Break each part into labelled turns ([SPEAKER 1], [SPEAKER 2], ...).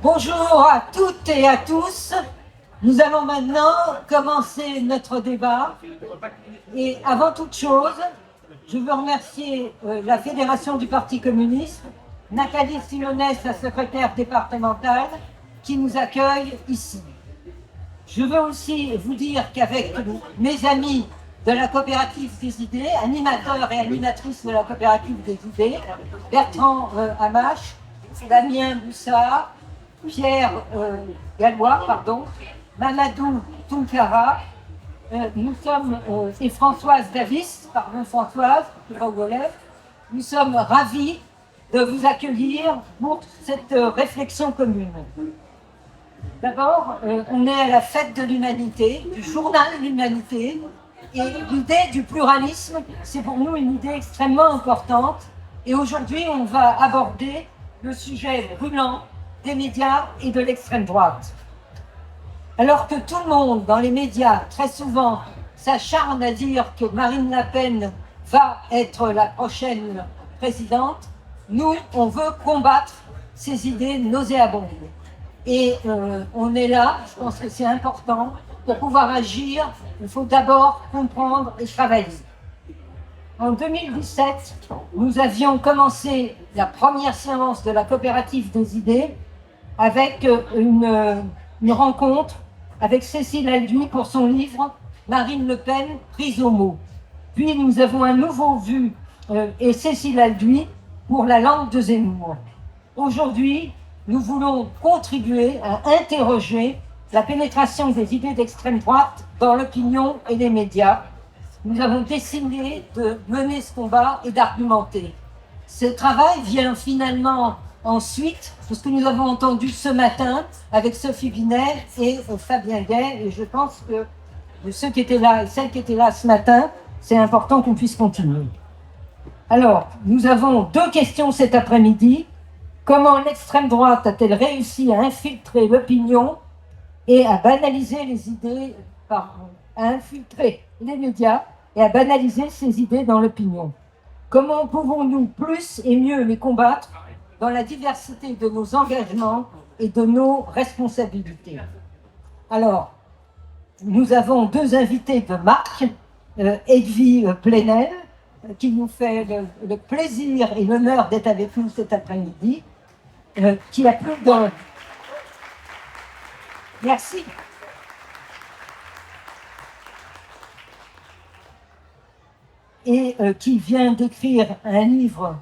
[SPEAKER 1] Bonjour à toutes et à tous. Nous allons maintenant commencer notre débat. Et avant toute chose, je veux remercier la Fédération du Parti communiste, Nathalie Simonet, sa secrétaire départementale, qui nous accueille ici. Je veux aussi vous dire qu'avec mes amis de la coopérative des idées, animateurs et animatrices de la coopérative des idées, Bertrand Hamache, Damien Boussard, Pierre Gallois, Mamadou Tounkara, nous sommes, et Françoise Davis, Françoise, nous sommes ravis de vous accueillir pour cette réflexion commune. D'abord, on est à la fête de l'humanité, du journal de l'humanité, et l'idée du pluralisme, c'est pour nous une idée extrêmement importante. Et aujourd'hui, on va aborder le sujet brûlant des médias et de l'extrême droite. Alors que tout le monde, dans les médias, très souvent, s'acharne à dire que Marine Le Pen va être la prochaine présidente, nous, on veut combattre ces idées nauséabondes. Et on est là, je pense que c'est important, pour pouvoir agir, il faut d'abord comprendre et travailler. En 2017, nous avions commencé la première séance de la coopérative des idées avec une rencontre avec Cécile Alduy pour son livre « Marine Le Pen, prise au mot ». Puis nous avons à nouveau vu et Cécile Alduy pour la langue de Zemmour. Aujourd'hui, nous voulons contribuer à interroger la pénétration des idées d'extrême droite dans l'opinion et les médias. Nous avons décidé de mener ce combat et d'argumenter. Ce travail vient finalement ensuite de ce que nous avons entendu ce matin avec Sophie Binet et Fabien Gay. Et je pense que ceux qui étaient là et celles qui étaient là ce matin, c'est important qu'on puisse continuer. Alors, nous avons deux questions cet après-midi. Comment l'extrême droite a-t-elle réussi à infiltrer l'opinion et à banaliser les idées, à infiltrer les médias et à banaliser ces idées dans l'opinion? Comment pouvons-nous plus et mieux les combattre dans la diversité de nos engagements et de nos responsabilités? Alors, nous avons deux invités de marque, Edwy Plenel, qui nous fait le plaisir et l'honneur d'être avec nous cet après-midi, qui a plus de... Merci. Et qui vient d'écrire un livre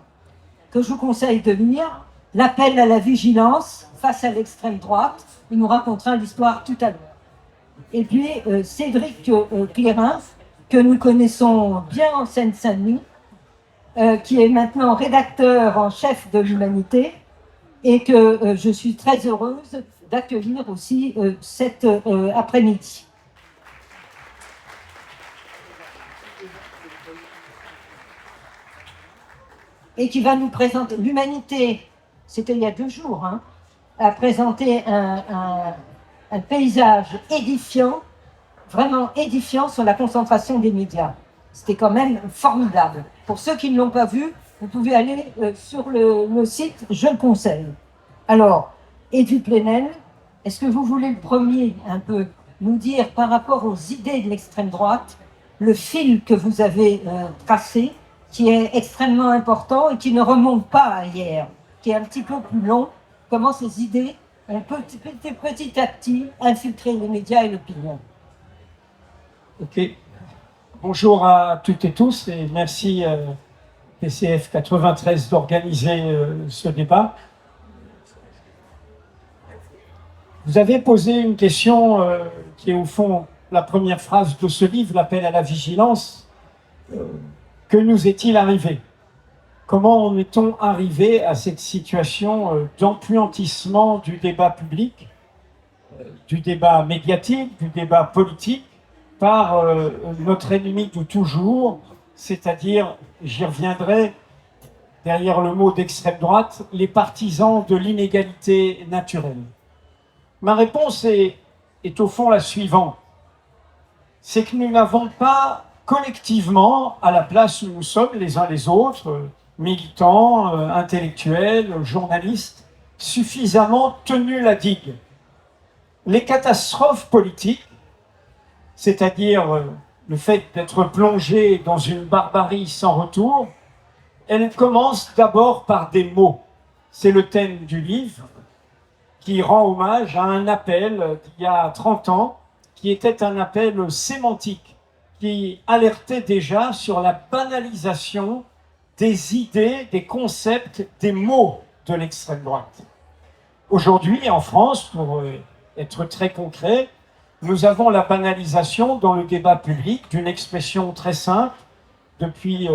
[SPEAKER 1] que je vous conseille de lire, L'appel à la vigilance face à l'extrême droite. Il nous racontera l'histoire tout à l'heure. Et puis Cédric Clairin, que nous connaissons bien en Seine-Saint-Denis, qui est maintenant rédacteur en chef de l'Humanité, et que je suis très heureuse d'accueillir aussi cet après-midi. Et qui va nous présenter l'Humanité, c'était il y a 2 jours, a présenté un paysage édifiant, vraiment édifiant sur la concentration des médias. C'était quand même formidable. Pour ceux qui ne l'ont pas vu, vous pouvez aller sur le site, je le conseille. Alors, Edwy Plenel, est-ce que vous voulez le premier un peu nous dire par rapport aux idées de l'extrême droite, le fil que vous avez tracé, qui est extrêmement important et qui ne remonte pas à hier, qui est un petit peu plus long, comment ces idées ont petit à petit infiltré les médias et l'opinion.
[SPEAKER 2] Ok. Bonjour à toutes et tous et merci PCF 93 d'organiser ce débat. Vous avez posé une question qui est au fond la première phrase de ce livre, l'appel à la vigilance. Que nous est-il arrivé? Comment en est-on arrivé à cette situation d'empuantissement du débat public, du débat médiatique, du débat politique, par notre ennemi de toujours, c'est-à-dire, j'y reviendrai, derrière le mot d'extrême droite, les partisans de l'inégalité naturelle. Ma réponse est au fond la suivante. C'est que nous n'avons pas collectivement, à la place où nous sommes les uns les autres, militants, intellectuels, journalistes, suffisamment tenu la digue. Les catastrophes politiques, c'est-à-dire le fait d'être plongé dans une barbarie sans retour, elles commencent d'abord par des mots. C'est le thème du livre qui rend hommage à un appel d'il y a 30 ans, qui était un appel sémantique, qui alertait déjà sur la banalisation des idées, des concepts, des mots de l'extrême droite. Aujourd'hui, en France, pour être très concret, nous avons la banalisation dans le débat public d'une expression très simple depuis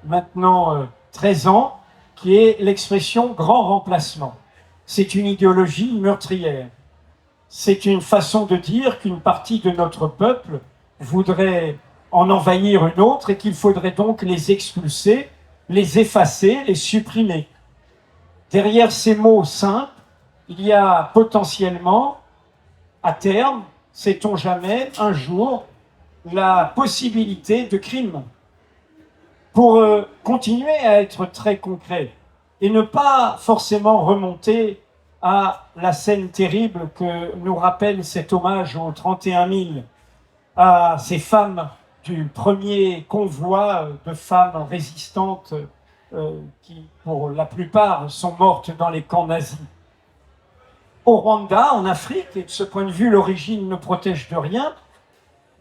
[SPEAKER 2] maintenant 13 ans, qui est l'expression grand remplacement. C'est une idéologie meurtrière. C'est une façon de dire qu'une partie de notre peuple voudrait en envahir une autre et qu'il faudrait donc les expulser, les effacer, les supprimer. Derrière ces mots simples, il y a potentiellement, à terme, sait-on jamais, un jour, la possibilité de crime. Pour continuer à être très concret et ne pas forcément remonter à la scène terrible que nous rappelle cet hommage aux 31 000, à ces femmes du premier convoi de femmes résistantes qui, pour la plupart, sont mortes dans les camps nazis. Au Rwanda, en Afrique, et de ce point de vue, l'origine ne protège de rien,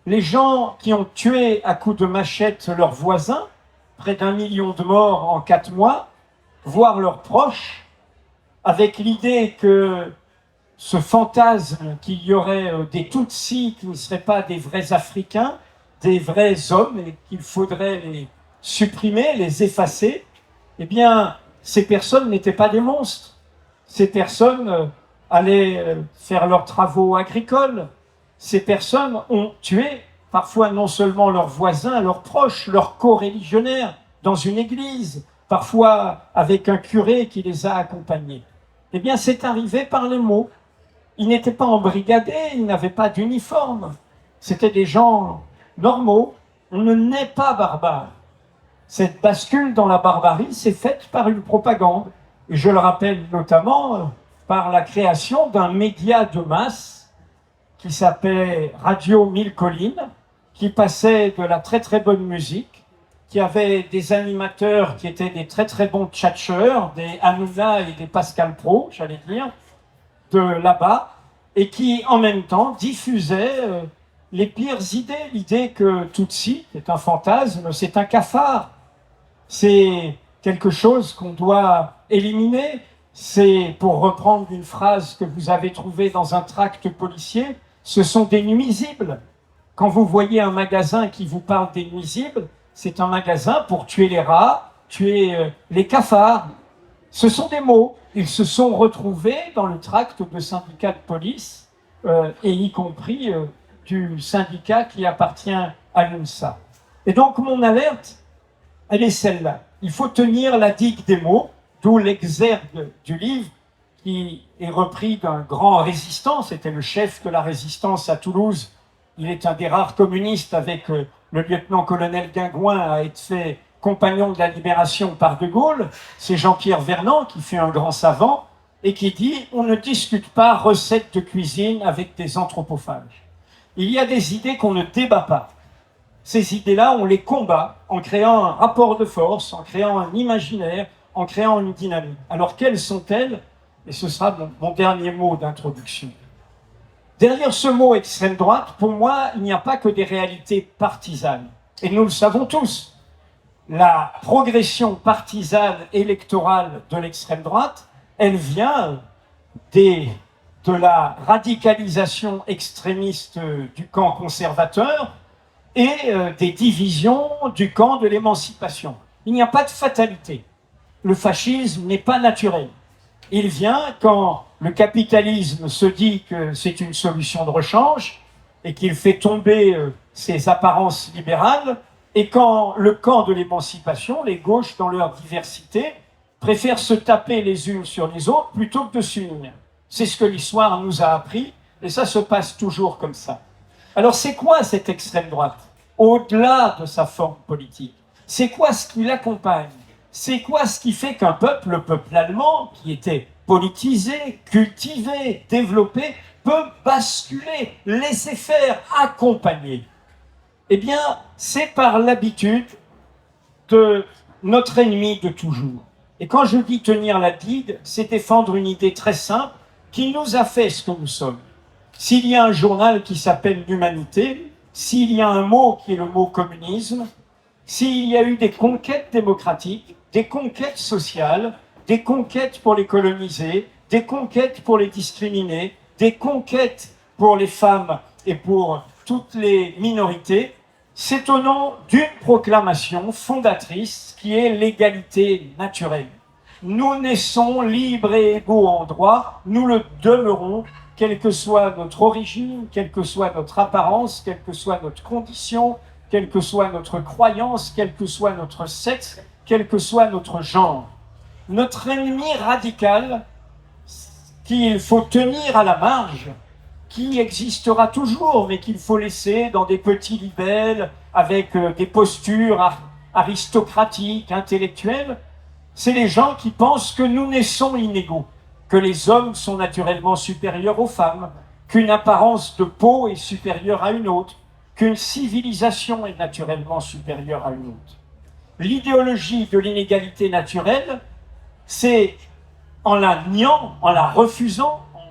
[SPEAKER 2] les gens qui ont tué à coups de machette leurs voisins, près d'1 million de morts en 4 mois, voire leurs proches, avec l'idée que ce fantasme qu'il y aurait des Tutsis qui ne seraient pas des vrais Africains, des vrais hommes, et qu'il faudrait les supprimer, les effacer, eh bien, ces personnes n'étaient pas des monstres. Ces personnes allaient faire leurs travaux agricoles. Ces personnes ont tué parfois non seulement leurs voisins, leurs proches, leurs co-religionnaires dans une église, parfois avec un curé qui les a accompagnés. Eh bien, c'est arrivé par les mots. Ils n'étaient pas embrigadés, ils n'avaient pas d'uniforme. C'était des gens normaux. On ne naît pas barbare. Cette bascule dans la barbarie s'est faite par une propagande. Et je le rappelle notamment par la création d'un média de masse qui s'appelait Radio Mille Collines, qui passait de la très très bonne musique, qui avait des animateurs qui étaient des très très bons tchatcheurs, des Hanouna et des Pascal Pro, j'allais dire, de là-bas, et qui en même temps diffusait les pires idées. L'idée que Tutsi est un fantasme, c'est un cafard, c'est quelque chose qu'on doit éliminer. C'est, pour reprendre une phrase que vous avez trouvée dans un tract policier, ce sont des nuisibles. Quand vous voyez un magasin qui vous parle des nuisibles, c'est un magasin pour tuer les rats, tuer les cafards. Ce sont des mots. Ils se sont retrouvés dans le tract de syndicats de police, et y compris du syndicat qui appartient à l'UNSA. Et donc mon alerte, elle est celle-là. Il faut tenir la digue des mots, d'où l'exergue du livre qui est repris d'un grand résistant. C'était le chef de la résistance à Toulouse. Il est un des rares communistes avec le lieutenant-colonel Guingouin à être fait compagnon de la libération par De Gaulle. C'est Jean-Pierre Vernant qui fait un grand savant et qui dit « On ne discute pas recettes de cuisine avec des anthropophages ». Il y a des idées qu'on ne débat pas. Ces idées-là, on les combat en créant un rapport de force, en créant un imaginaire, en créant une dynamique. Alors quelles sont-elles? Et ce sera mon dernier mot d'introduction. Derrière ce mot extrême droite, pour moi, il n'y a pas que des réalités partisanes. Et nous le savons tous. La progression partisane électorale de l'extrême droite, elle vient de la radicalisation extrémiste du camp conservateur et des divisions du camp de l'émancipation. Il n'y a pas de fatalité. Le fascisme n'est pas naturel. Il vient quand le capitalisme se dit que c'est une solution de rechange et qu'il fait tomber ses apparences libérales, et quand le camp de l'émancipation, les gauches dans leur diversité, préfèrent se taper les unes sur les autres plutôt que de s'unir. C'est ce que l'histoire nous a appris, et ça se passe toujours comme ça. Alors c'est quoi cette extrême droite? Au-delà de sa forme politique, c'est quoi ce qui l'accompagne? C'est quoi ce qui fait qu'un peuple, le peuple allemand, qui était politisé, cultivé, développé, peut basculer, laisser faire, accompagner? Eh bien, c'est par l'habitude de notre ennemi de toujours. Et quand je dis tenir la digue, c'est défendre une idée très simple qui nous a fait ce que nous sommes. S'il y a un journal qui s'appelle l'Humanité, s'il y a un mot qui est le mot communisme, s'il y a eu des conquêtes démocratiques, des conquêtes sociales, des conquêtes pour les coloniser, des conquêtes pour les discriminer, des conquêtes pour les femmes et pour toutes les minorités, c'est au nom d'une proclamation fondatrice qui est l'égalité naturelle. Nous naissons libres et égaux en droit, nous le demeurons, quelle que soit notre origine, quelle que soit notre apparence, quelle que soit notre condition, quelle que soit notre croyance, quel que soit notre sexe, quel que soit notre genre. Notre ennemi radical, qu'il faut tenir à la marge, qui existera toujours, mais qu'il faut laisser dans des petits libelles, avec des postures aristocratiques, intellectuelles, c'est les gens qui pensent que nous naissons inégaux, que les hommes sont naturellement supérieurs aux femmes, qu'une apparence de peau est supérieure à une autre, qu'une civilisation est naturellement supérieure à une autre. L'idéologie de l'inégalité naturelle, c'est en la niant, en la refusant, en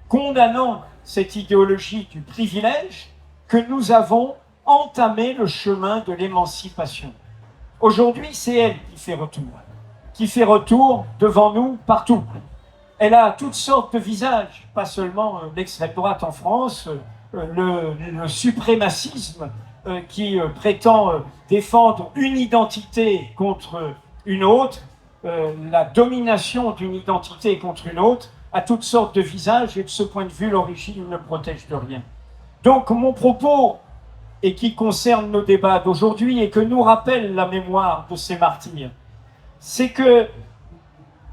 [SPEAKER 2] condamnant cette idéologie du privilège, que nous avons entamé le chemin de l'émancipation. Aujourd'hui, c'est elle qui fait retour devant nous partout. Elle a toutes sortes de visages, pas seulement l'extrême droite en France, le suprémacisme qui prétend défendre une identité contre une autre, la domination d'une identité contre une autre, a toutes sortes de visages, et de ce point de vue, l'origine ne protège de rien. Donc mon propos, et qui concerne nos débats d'aujourd'hui, et que nous rappelle la mémoire de ces martyrs, c'est que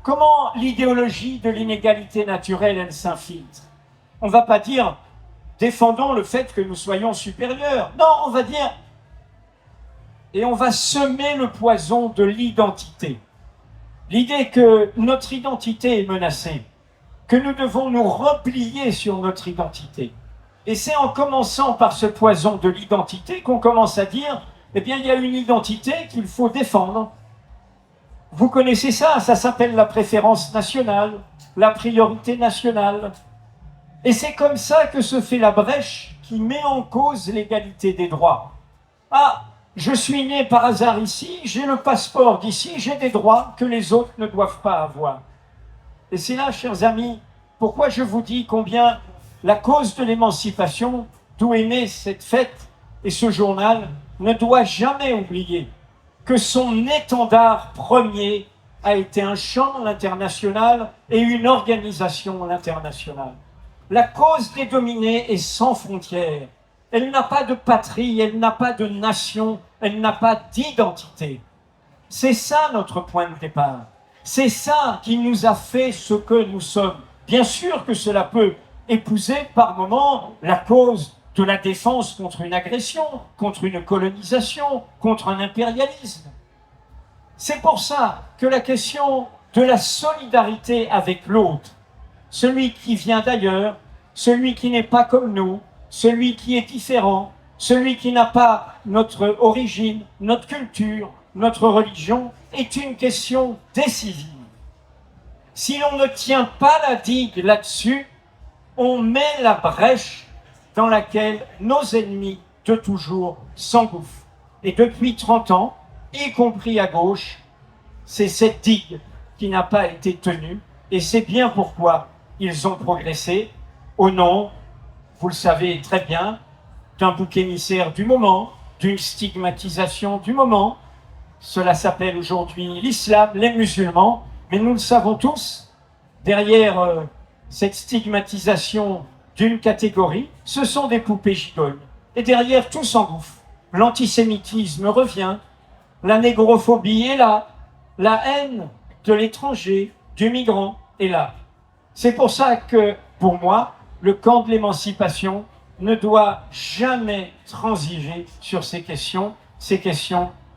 [SPEAKER 2] comment l'idéologie de l'inégalité naturelle, elle s'infiltre. On ne va pas dire défendons le fait que nous soyons supérieurs. Non, on va dire, et on va semer le poison de l'identité. L'idée que notre identité est menacée, que nous devons nous replier sur notre identité. Et c'est en commençant par ce poison de l'identité qu'on commence à dire, eh bien, il y a une identité qu'il faut défendre. Vous connaissez ça, ça s'appelle la préférence nationale, la priorité nationale. Et c'est comme ça que se fait la brèche qui met en cause l'égalité des droits. Ah, je suis né par hasard ici, j'ai le passeport d'ici, j'ai des droits que les autres ne doivent pas avoir. Et c'est là, chers amis, pourquoi je vous dis combien la cause de l'émancipation, d'où est née cette fête et ce journal, ne doit jamais oublier que son étendard premier a été un chant, l'international, et une organisation, l'internationale. La cause des dominés est sans frontières. Elle n'a pas de patrie, elle n'a pas de nation, elle n'a pas d'identité. C'est ça notre point de départ. C'est ça qui nous a fait ce que nous sommes. Bien sûr que cela peut épouser par moments la cause de la défense contre une agression, contre une colonisation, contre un impérialisme. C'est pour ça que la question de la solidarité avec l'autre, celui qui vient d'ailleurs, celui qui n'est pas comme nous, celui qui est différent, celui qui n'a pas notre origine, notre culture, notre religion, est une question décisive. Si l'on ne tient pas la digue là-dessus, on met la brèche dans laquelle nos ennemis de toujours s'engouffrent. Et depuis 30 ans, y compris à gauche, c'est cette digue qui n'a pas été tenue, et c'est bien pourquoi ils ont progressé au nom, vous le savez très bien, d'un bouc émissaire du moment, d'une stigmatisation du moment. Cela s'appelle aujourd'hui l'islam, les musulmans, mais nous le savons tous, derrière cette stigmatisation d'une catégorie, ce sont des poupées gigolles. Et derrière, tout s'engouffre. L'antisémitisme revient, la négrophobie est là, la haine de l'étranger, du migrant est là. C'est pour ça que, pour moi, le camp de l'émancipation ne doit jamais transiger sur ces questions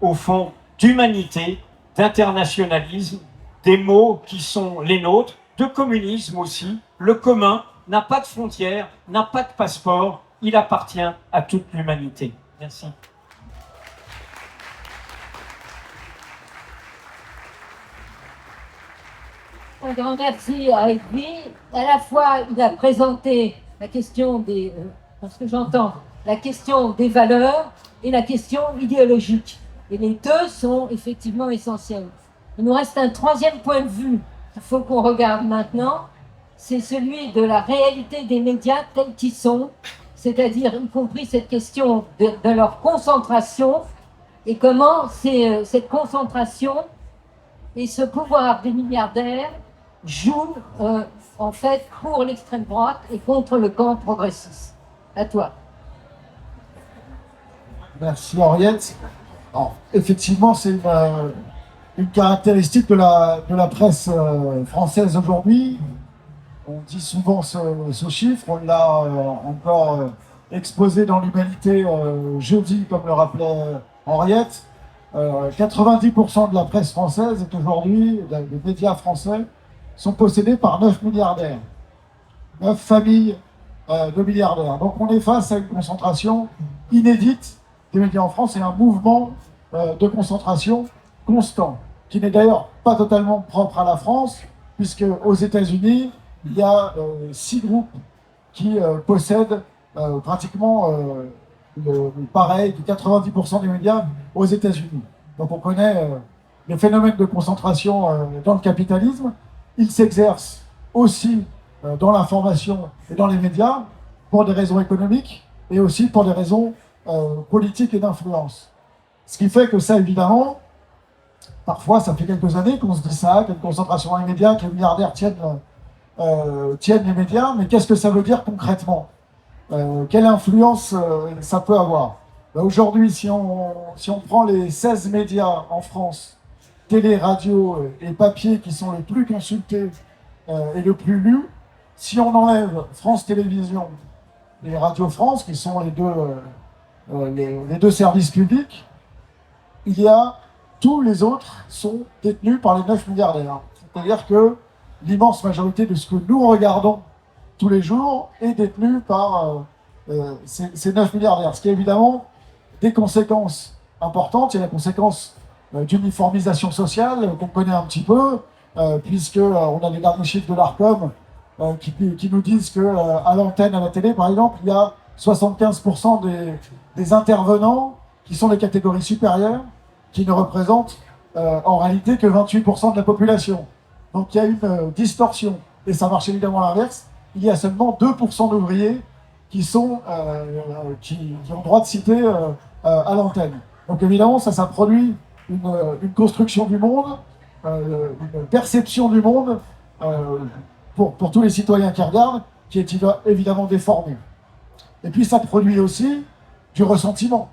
[SPEAKER 2] au fond, d'humanité, d'internationalisme, des mots qui sont les nôtres, de communisme aussi. Le commun n'a pas de frontières, n'a pas de passeport, il appartient à toute l'humanité. Merci.
[SPEAKER 1] Un grand merci à Edwy. À la fois, il a présenté la question des, parce que j'entends, la question des valeurs et la question idéologique. Et les deux sont effectivement essentiels. Il nous reste un troisième point de vue qu'il faut qu'on regarde maintenant. C'est celui de la réalité des médias tels qu'ils sont, c'est-à-dire y compris cette question de leur concentration et comment cette concentration et ce pouvoir des milliardaires jouent en fait pour l'extrême droite et contre le camp progressiste. À toi.
[SPEAKER 3] Merci Henriette. Alors, effectivement, c'est une caractéristique de la presse française aujourd'hui. On dit souvent ce chiffre, on l'a encore exposé dans l'Humanité jeudi, comme le rappelait Henriette. 90% de la presse française est aujourd'hui, les médias français, sont possédés par 9 milliardaires. 9 familles de milliardaires. Donc on est face à une concentration inédite des médias en France et un mouvement de concentration constant, qui n'est d'ailleurs pas totalement propre à la France, puisque aux États-Unis, il y a 6 groupes qui possèdent pratiquement pareil, 90% des médias aux États-Unis. Donc on connaît les phénomènes de concentration dans le capitalisme. Ils s'exercent aussi dans l'information et dans les médias pour des raisons économiques et aussi pour des raisons politiques et d'influence. Ce qui fait que ça, évidemment, parfois, ça fait quelques années qu'on se dit ça, qu'il y a une concentration dans les médias, que les milliardaires tiennent les médias, mais qu'est-ce que ça veut dire concrètement ? Quelle influence ça peut avoir ? Aujourd'hui, si on prend les 16 médias en France, télé, radio et papier qui sont les plus consultés et le plus lus, si on enlève France Télévisions et Radio France, qui sont les deux services publics, il y a tous les autres sont détenus par les 9 milliardaires. C'est-à-dire que l'immense majorité de ce que nous regardons tous les jours est détenue par ces 9 milliardaires. Ce qui a évidemment des conséquences importantes. Il y a la conséquence d'uniformisation sociale qu'on connaît un petit peu, puisqu'on a les derniers chiffres de l'ARCOM qui nous disent qu'à l'antenne, à la télé, par exemple, il y a 75% des intervenants qui sont des catégories supérieures, qui ne représentent en réalité que 28% de la population. Donc il y a une distorsion. Et ça marche évidemment à l'inverse. Il y a seulement 2% d'ouvriers qui ont droit de citer à l'antenne. Donc évidemment, ça produit une construction du monde, une perception du monde pour tous les citoyens qui regardent, qui est évidemment déformée. Et puis ça produit aussi du ressentiment,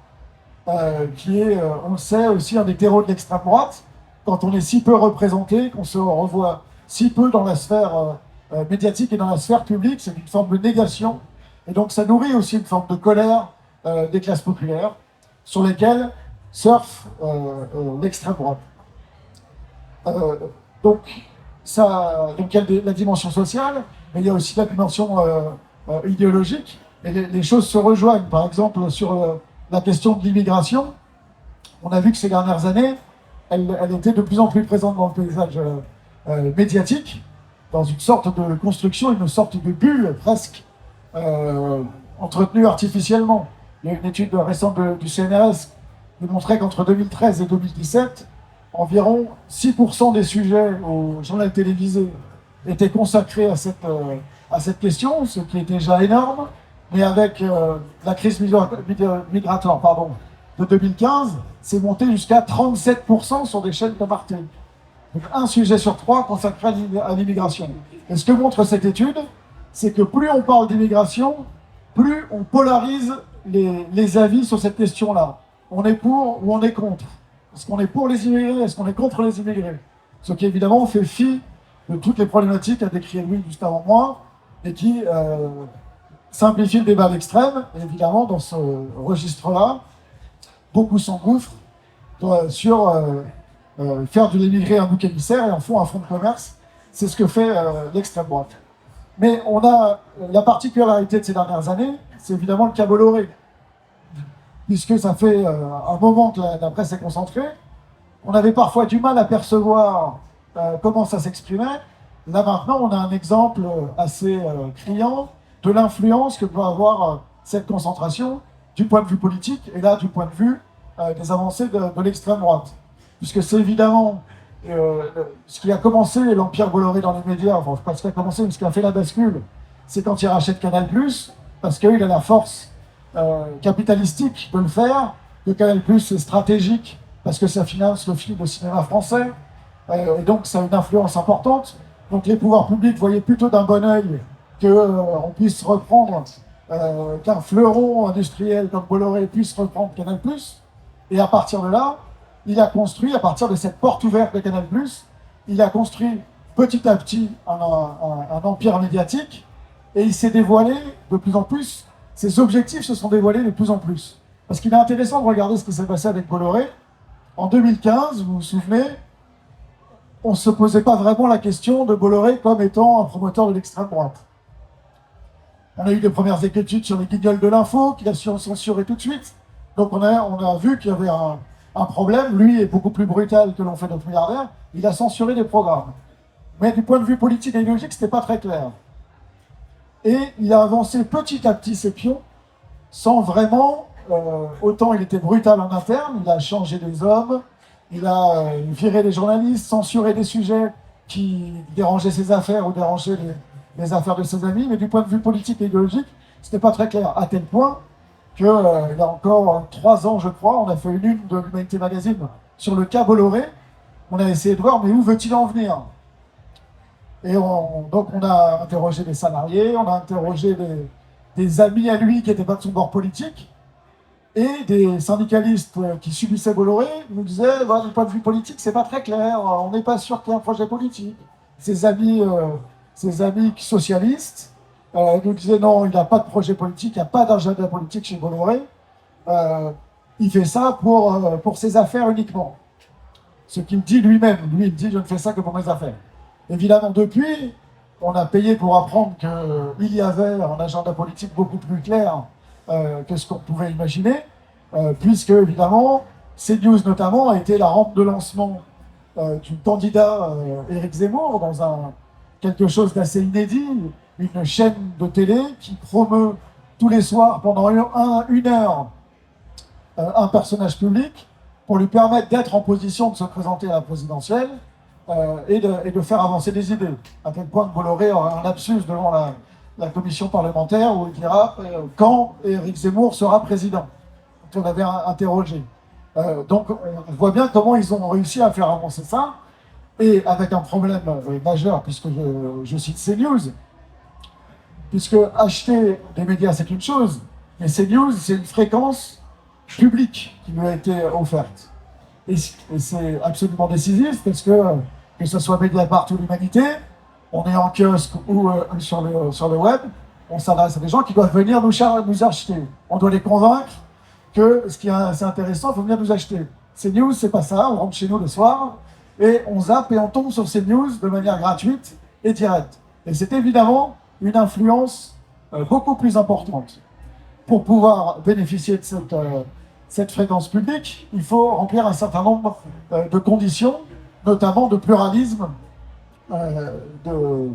[SPEAKER 3] qui est, on le sait, aussi un des terreaux de l'extrême droite. Quand on est si peu représenté, qu'on se revoit si peu dans la sphère médiatique et dans la sphère publique, c'est une forme de négation. Et donc ça nourrit aussi une forme de colère des classes populaires sur lesquelles surfe l'extrême droite. Donc il y a la dimension sociale, mais il y a aussi la dimension idéologique. Et les choses se rejoignent. Par exemple, sur la question de l'immigration, on a vu que ces dernières années, elle était de plus en plus présente dans le paysage médiatique, dans une sorte de construction, une sorte de bulle presque entretenue artificiellement. Il y a une étude récente du CNRS qui montrait qu'entre 2013 et 2017, environ 6% des sujets au journal télévisé étaient consacrés à cette question, ce qui est déjà énorme. Mais avec la crise migratoire de 2015, c'est monté jusqu'à 37% sur des chaînes comme Arte. Donc un sujet sur 3 consacré à l'immigration. Et ce que montre cette étude, c'est que plus on parle d'immigration, plus on polarise les avis sur cette question-là. On est pour ou on est contre. Est-ce qu'on est pour les immigrés? Est-ce qu'on est contre les immigrés? Ce qui évidemment fait fi de toutes les problématiques qu'a décrit Louis juste avant moi, et qui simplifie le débat à l'extrême. Et évidemment, dans ce registre-là, beaucoup s'engouffrent sur faire de l'émigré un bouc émissaire et en font un fonds de commerce. C'est ce que fait l'extrême droite. Mais on a la particularité de ces dernières années, c'est évidemment le cas Bolloré. Puisque ça fait un moment que la presse est concentrée, on avait parfois du mal à percevoir comment ça s'exprimait. Là maintenant, on a un exemple assez criant de l'influence que peut avoir cette concentration du point de vue politique et là du point de vue des avancées de l'extrême droite. Puisque c'est évidemment ce qui a commencé l'empire Bolloré dans les médias, enfin pas ce qui a commencé, mais ce qui a fait la bascule, c'est quand il rachète Canal+, parce qu'il a la force capitalistique de le faire, que Canal+, c'est stratégique, parce que ça finance le film de cinéma français, et donc ça a une influence importante. Donc les pouvoirs publics voyaient plutôt d'un bon oeil qu'on puisse reprendre, qu'un fleuron industriel comme Bolloré puisse reprendre Canal+. Et à partir de là, il a construit, à partir de cette porte ouverte de Canal+, il a construit petit à petit un empire médiatique, et il s'est dévoilé de plus en plus, ses objectifs se sont dévoilés de plus en plus. Parce qu'il est intéressant de regarder ce qui s'est passé avec Bolloré. En 2015, vous vous souvenez, on ne se posait pas vraiment la question de Bolloré comme étant un promoteur de l'extrême droite. On a eu des premières inquiétudes sur les guignols de l'info, qu'il a censuré tout de suite. Donc on a vu qu'il y avait un problème. Lui est beaucoup plus brutal que l'on fait notre milliardaire. Il a censuré des programmes. Mais du point de vue politique et idéologique, ce n'était pas très clair. Et il a avancé petit à petit ses pions, sans vraiment... autant il était brutal en interne, il a changé des hommes, il a viré les journalistes, censuré des sujets qui dérangeaient ses affaires ou dérangeaient les affaires de ses amis, mais du point de vue politique et idéologique, c'était pas très clair, à tel point que il y a encore 3 ans, je crois, on a fait une une de l'Humanité Magazine sur le cas Bolloré. On a essayé de voir, mais où veut-il en venir? Et donc on a interrogé des salariés, on a interrogé des amis à lui qui n'étaient pas de son bord politique, et des syndicalistes qui subissaient Bolloré nous disaient, bah, du point de vue politique, c'est pas très clair, on n'est pas sûr qu'il y ait un projet politique. Ses amis socialistes nous disaient, non, il n'a pas de projet politique, il n'y a pas d'agenda politique chez Bolloré, il fait ça pour ses affaires uniquement. Ce qu'il me dit lui-même, lui il me dit, je ne fais ça que pour mes affaires. Évidemment, depuis, on a payé pour apprendre qu'il y avait un agenda politique beaucoup plus clair que ce qu'on pouvait imaginer, puisque, évidemment, CNews, notamment, a été la rampe de lancement du candidat Éric Zemmour dans quelque chose d'assez inédit, une chaîne de télé qui promeut tous les soirs, pendant une heure, un personnage public pour lui permettre d'être en position de se présenter à la présidentielle et de faire avancer des idées. À tel point que Bolloré aura un lapsus devant la commission parlementaire où il dira quand Éric Zemmour sera président. On avait interrogé. Donc on voit bien comment ils ont réussi à faire avancer ça, et avec un problème majeur, puisque je cite CNews, puisque acheter des médias c'est une chose, mais CNews c'est une fréquence publique qui lui a été offerte. Et c'est absolument décisif, parce que ce soit Mediapart ou l'Humanité, on est en kiosque ou sur le web, on s'adresse à des gens qui doivent venir nous acheter. On doit les convaincre que ce qui est assez intéressant, il faut venir nous acheter. CNews, c'est pas ça, on rentre chez nous le soir, et on zappe et on tombe sur CNews de manière gratuite et directe. Et c'est évidemment une influence beaucoup plus importante. Pour pouvoir bénéficier de cette fréquence publique, il faut remplir un certain nombre de conditions, notamment de pluralisme, de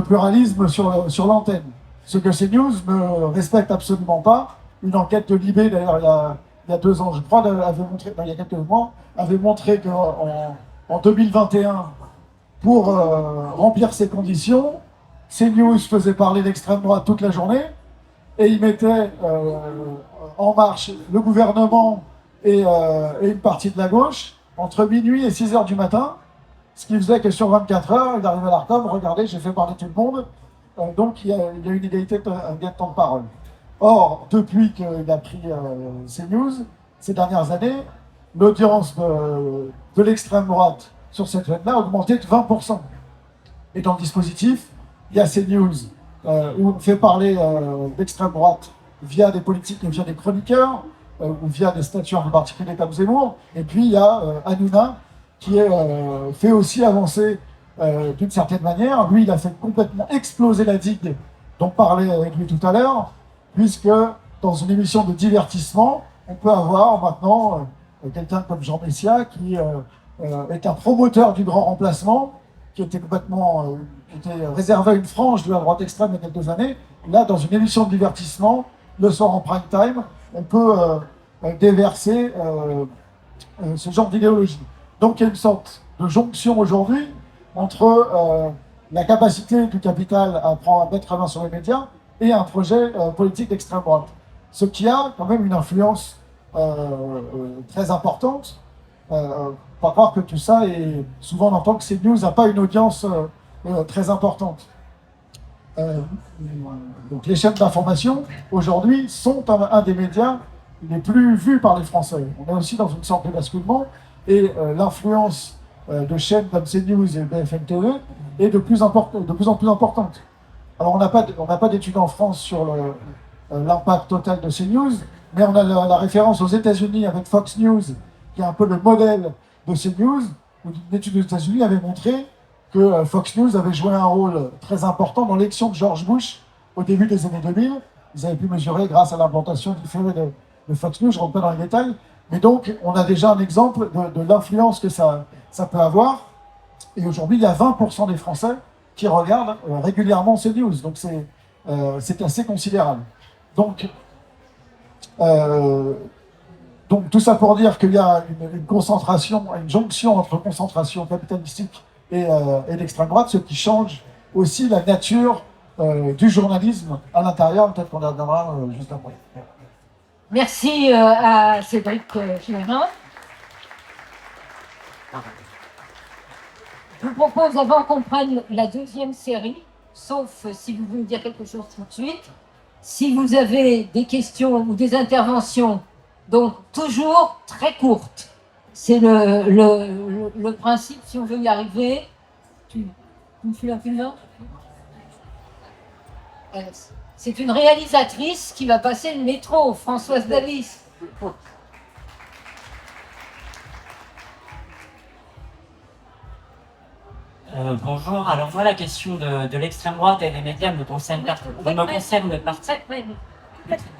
[SPEAKER 3] pluralisme sur l'antenne. Ce que CNews ne respecte absolument pas. Une enquête de Libé, d'ailleurs, il y a 2 ans, je crois, il y a quelques mois, avait montré qu'en 2021, pour remplir ces conditions, CNews faisait parler d'extrême droite toute la journée, et il mettait en marche le gouvernement et une partie de la gauche entre minuit et 6 heures du matin, ce qui faisait que sur 24 heures, il arrivait à l'ARCOM, regardez, j'ai fait parler tout le monde, donc il y a une égalité de temps de parole. Or, depuis qu'il a pris CNews, ces dernières années, l'audience de l'extrême droite sur cette chaîne-là a augmenté de 20%. Et dans le dispositif, il y a CNews, où on fait parler d'extrême droite via des politiques et via des chroniqueurs, ou via des statuts en particulier comme Zemmour. Et puis il y a Hanouna, qui fait aussi avancer d'une certaine manière. Lui, il a fait complètement exploser la digue dont parlait avec lui tout à l'heure, puisque dans une émission de divertissement, on peut avoir maintenant quelqu'un comme Jean Messia qui est un promoteur du grand remplacement, qui était complètement qui était réservé à une frange de la droite extrême il y a quelques années. Là, dans une émission de divertissement, le soir en prime time, on peut déverser ce genre d'idéologie. Donc il y a une sorte de jonction aujourd'hui entre la capacité du capital à mettre la main sur les médias et un projet politique d'extrême droite. Ce qui a quand même une influence très importante. Pas croire que tout ça est... Souvent on entend que CNews n'a pas une audience très importante. Donc les chaînes d'information aujourd'hui sont un des médias les plus vus par les Français. On est aussi dans une sorte de basculement et l'influence de chaînes comme CNews et BFM TV est de plus en plus importante. Alors on n'a pas d'études en France sur l'impact total de CNews, mais on a la référence aux États-Unis avec Fox News, qui est un peu le modèle de CNews, où une étude aux États-Unis avait montré que Fox News avait joué un rôle très important dans l'élection de George Bush au début des années 2000. Ils avaient pu mesurer grâce à l'implantation différée de Fox News, je ne rentre pas dans les détails. Mais donc, on a déjà un exemple de l'influence que ça peut avoir. Et aujourd'hui, il y a 20% des Français qui regardent régulièrement CNews. Donc, c'est assez considérable. Donc, tout ça pour dire qu'il y a une concentration, une jonction entre concentration capitalistique et l'extrême droite, ce qui change aussi la nature du journalisme à l'intérieur. Peut-être qu'on y reviendra juste après.
[SPEAKER 1] Merci à Cédric Flerin. Je vous propose, avant qu'on prenne la deuxième série, sauf si vous voulez dire quelque chose tout de suite, si vous avez des questions ou des interventions, donc toujours très courtes. C'est le principe, si on veut y arriver. Tu me fais un film là ? C'est une réalisatrice qui va passer le métro, Françoise Davis.
[SPEAKER 4] Bonjour, alors moi la question de l'extrême droite et des médias me concerne partie.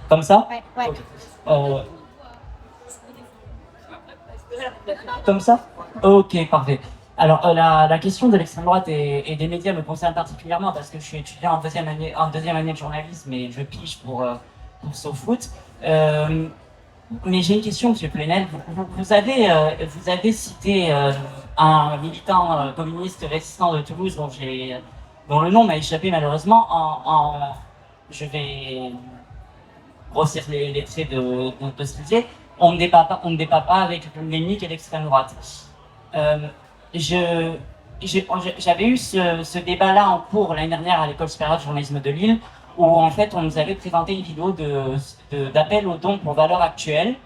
[SPEAKER 4] Comme ça ?
[SPEAKER 1] Ouais.
[SPEAKER 4] Comme ça ? Ok, parfait. Alors la question de l'extrême droite et des médias me concerne particulièrement parce que je suis étudiant en deuxième année de journalisme et je pige pour SoFoot. Mais j'ai une question, M. Plenel. Vous avez cité un militant communiste résistant de Toulouse dont le nom m'a échappé malheureusement. Je vais grossir les traits de ce qu'il disait. On ne débat pas avec l'ennemi qui est l'extrême droite. J'avais eu ce débat-là en cours l'année dernière à l'école supérieure de journalisme de Lille, où en fait on nous avait présenté une vidéo d'appel aux dons pour Valeurs Actuelles,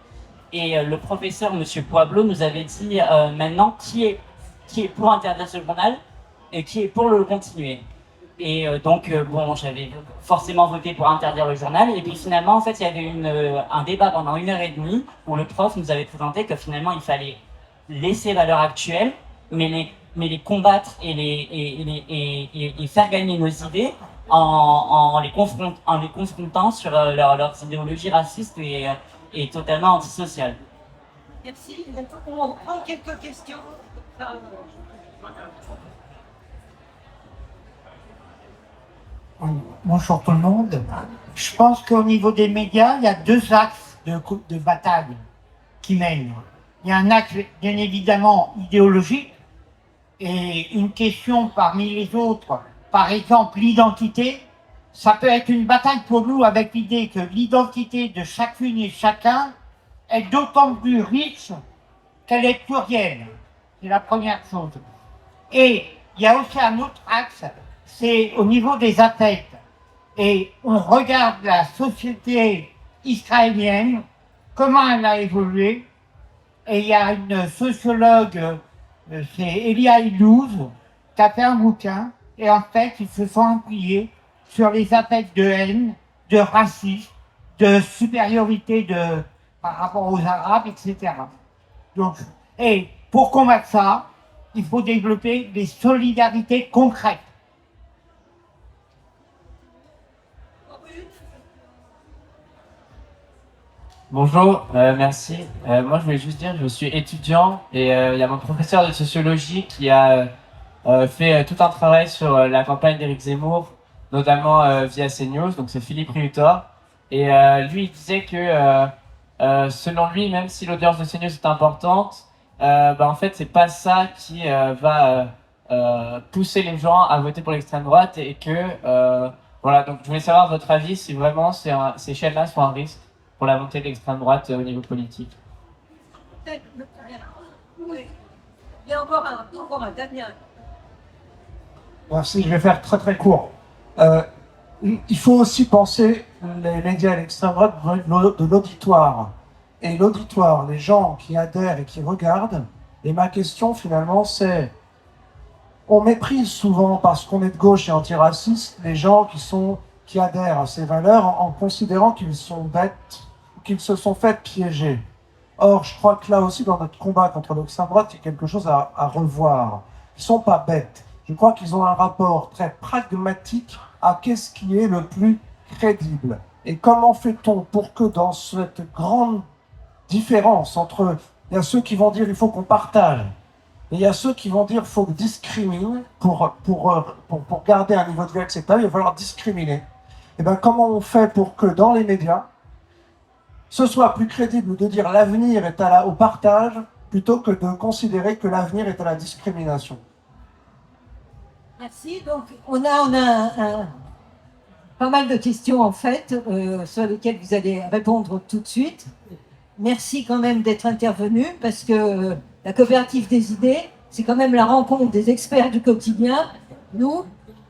[SPEAKER 4] et le professeur Monsieur Poiblot nous avait dit maintenant qui est pour interdire ce journal et qui est pour le continuer. Et bon, j'avais forcément voté pour interdire le journal, et puis finalement en fait il y avait un débat pendant 1h30 où le prof nous avait présenté que finalement il fallait laisser Valeurs Actuelles, mais les combattre et faire gagner nos idées en les confrontant sur leurs idéologies racistes et totalement antisociales.
[SPEAKER 1] Merci. On reprend quelques questions.
[SPEAKER 5] Bonjour tout le monde. Je pense qu'au niveau des médias, il y a deux axes de bataille qui mènent. Il y a un axe bien évidemment idéologique et une question parmi les autres, par exemple l'identité. Ça peut être une bataille pour nous avec l'idée que l'identité de chacune et chacun est d'autant plus riche qu'elle est plurielle. C'est la première chose. Et il y a aussi un autre axe, c'est au niveau des affects. Et on regarde la société israélienne, comment elle a évolué. Et il y a une sociologue, c'est Elia Illouz, qui a fait un bouquin. Et en fait, ils se sont appuyés sur les affects de haine, de racisme, de supériorité par rapport aux Arabes, etc. Donc, et Pour combattre ça, il faut développer des solidarités concrètes.
[SPEAKER 6] Bonjour, merci. Moi, je voulais juste dire, je suis étudiant et il y a mon professeur de sociologie qui a fait tout un travail sur la campagne d'Éric Zemmour, notamment via CNews, donc c'est Philippe Riutor. Et lui, il disait que selon lui, même si l'audience de CNews est importante, en fait, c'est pas ça qui va pousser les gens à voter pour l'extrême droite et que voilà. Donc, je voulais savoir votre avis si vraiment ces chaînes-là sont un risque pour la montée de l'extrême droite au niveau politique.
[SPEAKER 1] Oui. Il y a encore un Damien.
[SPEAKER 7] Merci, je vais faire très très court. Il faut aussi penser les médias à l'extrême droite de l'auditoire. Et l'auditoire, les gens qui adhèrent et qui regardent, et ma question finalement c'est, on méprise souvent parce qu'on est de gauche et antiraciste les gens qui adhèrent à ces valeurs en considérant qu'ils sont bêtes, qu'ils se sont fait piéger. Or, je crois que là aussi, dans notre combat contre l'extrême droite, il y a quelque chose à revoir. Ils ne sont pas bêtes. Je crois qu'ils ont un rapport très pragmatique à qu'est-ce qui est le plus crédible. Et comment fait-on pour que dans cette grande différence entre... Il y a ceux qui vont dire il faut qu'on partage, et il y a ceux qui vont dire il faut discriminer pour garder un niveau de vie acceptable, il va falloir discriminer. Et bien, comment on fait pour que dans les médias, ce soit plus crédible de dire l'avenir est au partage plutôt que de considérer que l'avenir est à la discrimination.
[SPEAKER 1] Merci. Donc, on a pas mal de questions en fait, sur lesquelles vous allez répondre tout de suite. Merci quand même d'être intervenu parce que la coopérative des idées, c'est quand même la rencontre des experts du quotidien, nous,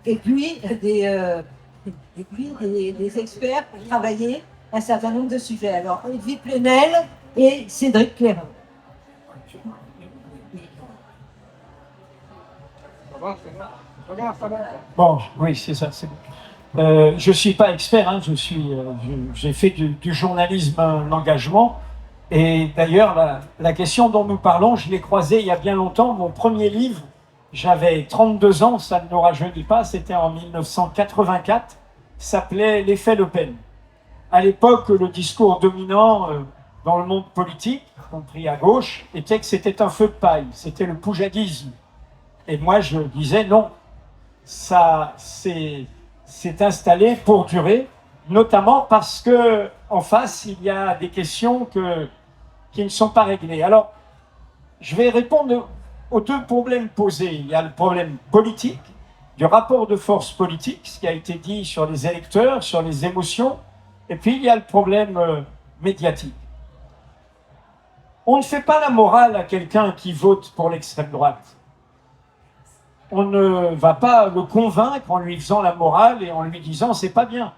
[SPEAKER 1] et puis des experts pour travailler un certain nombre de sujets. Alors, Edwy Plenel et Cédric Clairin.
[SPEAKER 2] Bon, oui, c'est ça. Je ne suis pas expert, hein, j'ai fait du journalisme d'engagement. Et d'ailleurs, la question dont nous parlons, je l'ai croisée il y a bien longtemps. Mon premier livre, j'avais 32 ans, ça ne nous rajeunit pas, c'était en 1984, s'appelait « L'effet Le Pen ». À l'époque, le discours dominant dans le monde politique, y compris à gauche, était que c'était un feu de paille, c'était le poujadisme. Et moi, je disais non, ça s'est installé pour durer, notamment parce que en face, il y a des questions qui ne sont pas réglées. Alors, je vais répondre aux deux problèmes posés. Il y a le problème politique, du rapport de force politique, ce qui a été dit sur les électeurs, sur les émotions, et puis il y a le problème médiatique. On ne fait pas la morale à quelqu'un qui vote pour l'extrême droite. On ne va pas le convaincre en lui faisant la morale et en lui disant c'est pas bien.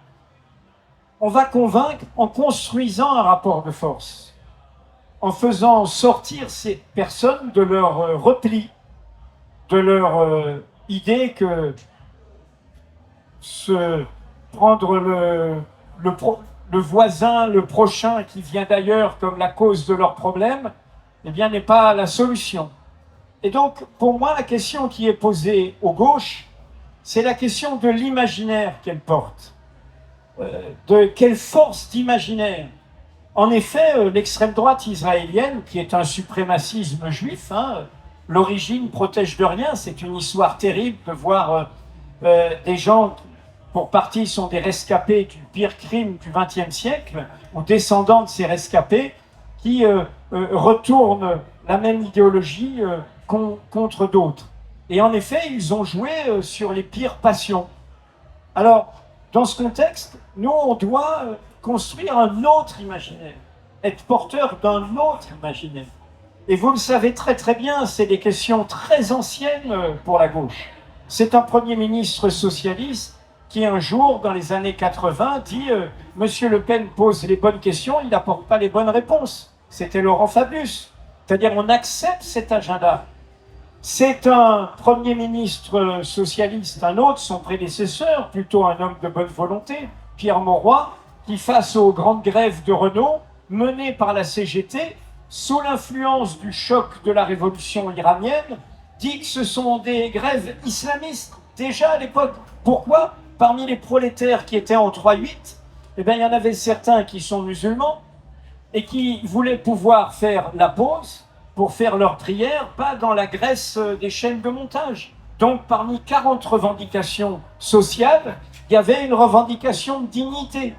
[SPEAKER 2] On va convaincre en construisant un rapport de force, en faisant sortir ces personnes de leur repli, de leur idée que se prendre le voisin, le prochain qui vient d'ailleurs comme la cause de leurs problèmes, eh bien, n'est pas la solution. Et donc, pour moi, la question qui est posée aux gauches, c'est la question de l'imaginaire qu'elle porte. De quelle force d'imaginaire. En effet, l'extrême droite israélienne, qui est un suprémacisme juif, hein, l'origine protège de rien, c'est une histoire terrible de voir des gens, pour partie, sont des rescapés du pire crime du XXe siècle, ou descendants de ces rescapés, qui retournent la même idéologie contre d'autres. Et en effet, ils ont joué sur les pires passions. Alors, dans ce contexte, nous, on doit construire un autre imaginaire, être porteur d'un autre imaginaire. Et vous le savez très très bien, c'est des questions très anciennes pour la gauche. C'est un Premier ministre socialiste qui un jour, dans les années 80, dit « Monsieur Le Pen pose les bonnes questions, il n'apporte pas les bonnes réponses ». C'était Laurent Fabius. C'est-à-dire on accepte cet agenda. C'est un Premier ministre socialiste, un autre, son prédécesseur, plutôt un homme de bonne volonté, Pierre Mauroy, qui face aux grandes grèves de Renault, menées par la CGT, sous l'influence du choc de la révolution iranienne, dit que ce sont des grèves islamistes, déjà à l'époque. Pourquoi? Parmi les prolétaires qui étaient en 3-8, eh bien, il y en avait certains qui sont musulmans et qui voulaient pouvoir faire la pause pour faire leur prière, pas dans la graisse des chaînes de montage. Donc, parmi 40 revendications sociales, il y avait une revendication de dignité.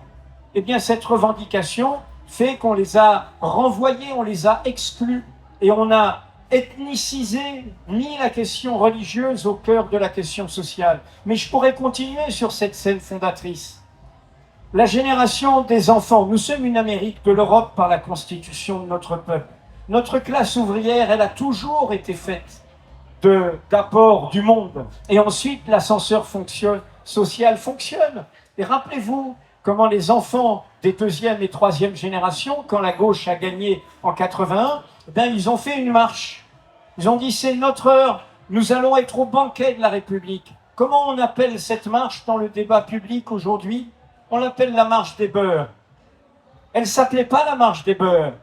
[SPEAKER 2] Eh bien, cette revendication fait qu'on les a renvoyés, on les a exclus, et on a ethnicisé, mis la question religieuse au cœur de la question sociale. Mais je pourrais continuer sur cette scène fondatrice. La génération des enfants, nous sommes une Amérique de l'Europe par la constitution de notre peuple. Notre classe ouvrière, elle a toujours été faite d'apport du monde. Et ensuite, l'ascenseur social fonctionne. Et rappelez-vous comment les enfants des deuxième et troisième générations, quand la gauche a gagné en 81, ben, ils ont fait une marche. Ils ont dit, c'est notre heure, nous allons être au banquet de la République. Comment on appelle cette marche dans le débat public aujourd'hui? On l'appelle la marche des beurs. Elle ne s'appelait pas la marche des beurs.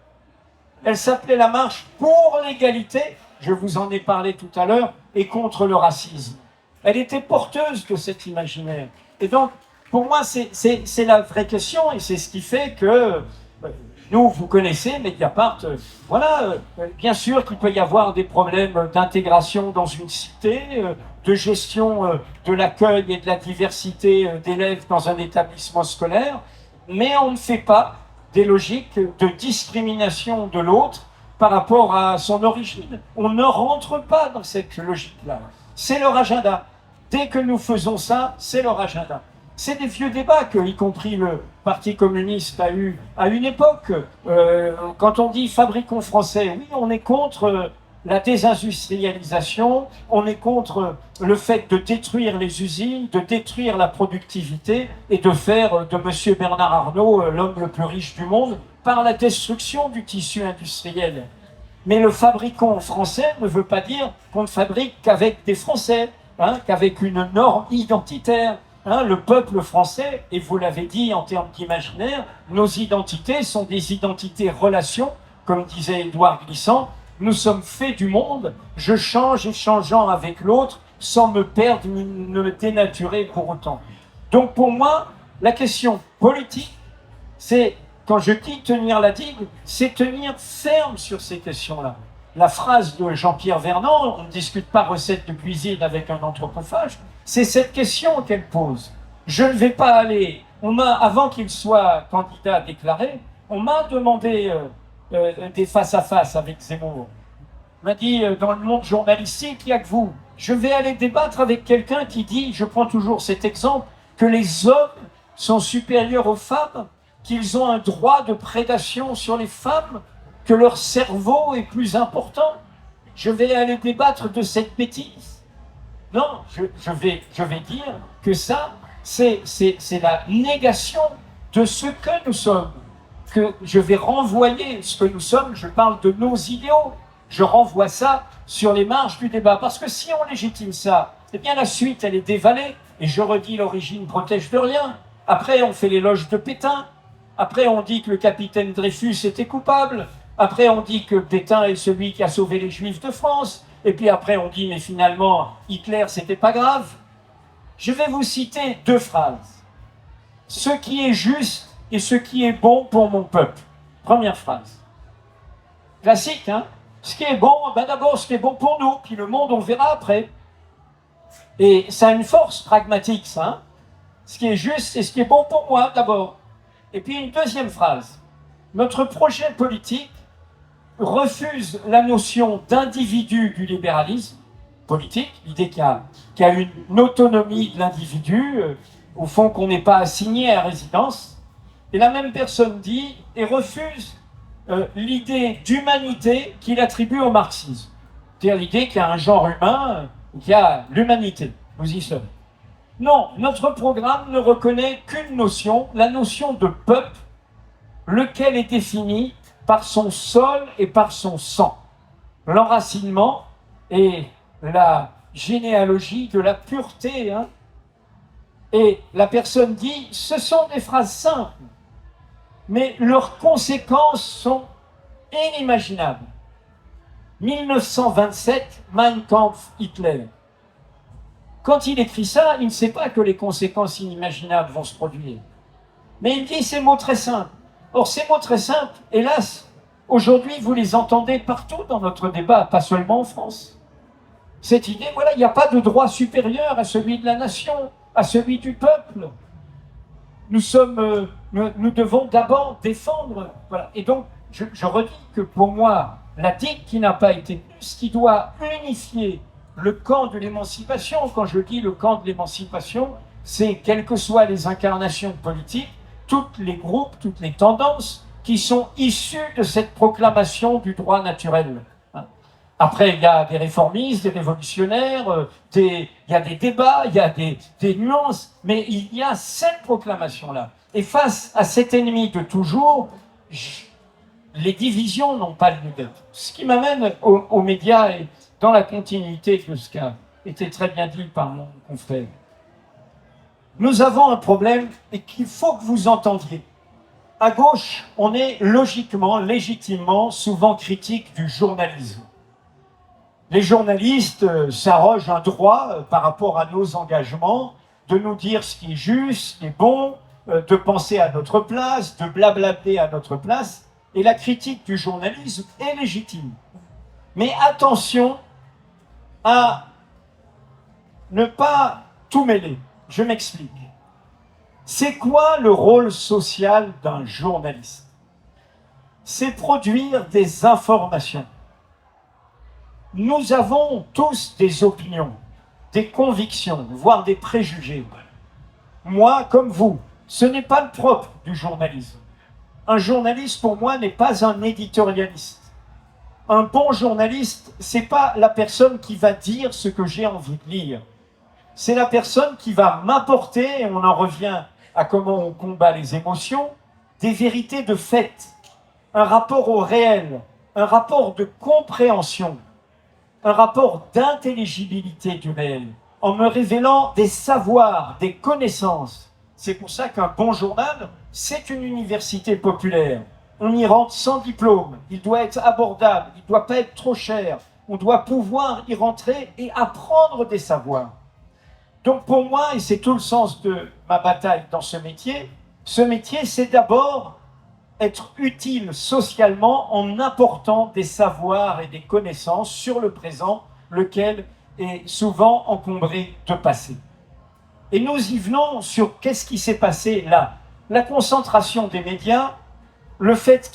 [SPEAKER 2] Elle s'appelait la marche pour l'égalité, je vous en ai parlé tout à l'heure, et contre le racisme. Elle était porteuse de cet imaginaire. Et donc, pour moi, c'est la vraie question, et c'est ce qui fait que nous, vous connaissez Mediapart, voilà, bien sûr qu'il peut y avoir des problèmes d'intégration dans une cité, de gestion de l'accueil et de la diversité d'élèves dans un établissement scolaire, mais on ne fait pas des logiques de discrimination de l'autre par rapport à son origine. On ne rentre pas dans cette logique-là. C'est leur agenda. Dès que nous faisons ça, c'est leur agenda. C'est des vieux débats que, y compris le Parti communiste, a eu à une époque. Quand on dit fabriquons français, oui, on est contre la désindustrialisation, on est contre le fait de détruire les usines, de détruire la productivité et de faire de M. Bernard Arnault l'homme le plus riche du monde par la destruction du tissu industriel. Mais le fabricant français ne veut pas dire qu'on ne fabrique qu'avec des Français, qu'avec une norme identitaire. Le peuple français, et vous l'avez dit en termes d'imaginaire, nos identités sont des identités relations, comme disait Édouard Glissant. Nous sommes faits du monde, je change échangeant avec l'autre sans me perdre ni me dénaturer pour autant. Donc pour moi, la question politique, c'est, quand je dis tenir la digue, c'est tenir ferme sur ces questions-là. La phrase de Jean-Pierre Vernant, on ne discute pas recette de cuisine avec un anthropophage, c'est cette question qu'elle pose. Je ne vais pas aller, avant qu'il soit candidat déclaré, on m'a demandé des face-à-face avec Zemmour. On m'a dit, dans le monde journalistique, il n'y a que vous. Je vais aller débattre avec quelqu'un qui dit, je prends toujours cet exemple, que les hommes sont supérieurs aux femmes, qu'ils ont un droit de prédation sur les femmes, que leur cerveau est plus important. Je vais aller débattre de cette bêtise. Non, je vais dire que ça, c'est la négation de ce que nous sommes. Que je vais renvoyer ce que nous sommes, je parle de nos idéaux. Je renvoie ça sur les marges du débat. Parce que si on légitime ça, eh bien la suite, elle est dévalée. Et je redis, l'origine protège de rien. Après, on fait l'éloge de Pétain. Après, on dit que le capitaine Dreyfus était coupable. Après, on dit que Pétain est celui qui a sauvé les Juifs de France. Et puis après, on dit, mais finalement, Hitler, c'était pas grave. Je vais vous citer 2 phrases. Ce qui est juste et ce qui est bon pour mon peuple. Première phrase. Classique, hein? Ce qui est bon, ben d'abord, ce qui est bon pour nous, puis le monde, on verra après. Et ça a une force pragmatique, ça. Hein? Ce qui est juste et ce qui est bon pour moi, d'abord. Et puis une deuxième phrase. Notre projet politique refuse la notion d'individu du libéralisme politique, l'idée qu'il y a une autonomie de l'individu, au fond qu'on n'est pas assigné à résidence. Et la même personne dit et refuse l'idée d'humanité qu'il attribue au marxisme. C'est-à-dire l'idée qu'il y a un genre humain, qu'il y a l'humanité. Nous y sommes. Non, notre programme ne reconnaît qu'une notion, la notion de peuple, lequel est défini par son sol et par son sang. L'enracinement et la généalogie de la pureté. Hein. Et la personne dit, ce sont des phrases simples, mais leurs conséquences sont inimaginable. 1927, Mein Kampf, Hitler. Quand il écrit ça, il ne sait pas que les conséquences inimaginables vont se produire. Mais il dit ces mots très simples. Or, ces mots très simples, hélas, aujourd'hui, vous les entendez partout dans notre débat, pas seulement en France. Cette idée, voilà, il n'y a pas de droit supérieur à celui de la nation, à celui du peuple. Nous devons d'abord défendre. Voilà. Et donc, je redis que pour moi, la digue qui n'a pas été plus, qui doit unifier le camp de l'émancipation. Quand je dis le camp de l'émancipation, c'est quelles que soient les incarnations politiques, tous les groupes, toutes les tendances qui sont issues de cette proclamation du droit naturel. Après, il y a des réformistes, des révolutionnaires, il y a des débats, il y a des nuances, mais il y a cette proclamation-là. Et face à cet ennemi de toujours, les divisions n'ont pas lieu d'être. Ce qui m'amène aux médias et dans la continuité de ce qui a été très bien dit par mon confrère. Nous avons un problème et qu'il faut que vous entendiez. À gauche, on est logiquement, légitimement, souvent critique du journalisme. Les journalistes s'arrogent un droit par rapport à nos engagements de nous dire ce qui est juste, ce qui est bon, de penser à notre place, de blablater à notre place. Et la critique du journalisme est légitime. Mais attention à ne pas tout mêler. Je m'explique. C'est quoi le rôle social d'un journaliste? C'est produire des informations. Nous avons tous des opinions, des convictions, voire des préjugés. Moi, comme vous, ce n'est pas le propre du journalisme. Un journaliste, pour moi, n'est pas un éditorialiste. Un bon journaliste, c'est pas la personne qui va dire ce que j'ai envie de lire. C'est la personne qui va m'apporter, et on en revient à comment on combat les émotions, des vérités de fait, un rapport au réel, un rapport de compréhension, un rapport d'intelligibilité du réel, en me révélant des savoirs, des connaissances. C'est pour ça qu'un bon journal, c'est une université populaire. On y rentre sans diplôme, il doit être abordable, il ne doit pas être trop cher. On doit pouvoir y rentrer et apprendre des savoirs. Donc pour moi, et c'est tout le sens de ma bataille dans ce métier, c'est d'abord être utile socialement en apportant des savoirs et des connaissances sur le présent, lequel est souvent encombré de passé. Et nous y venons sur qu'est-ce qui s'est passé là. La concentration des médias, le fait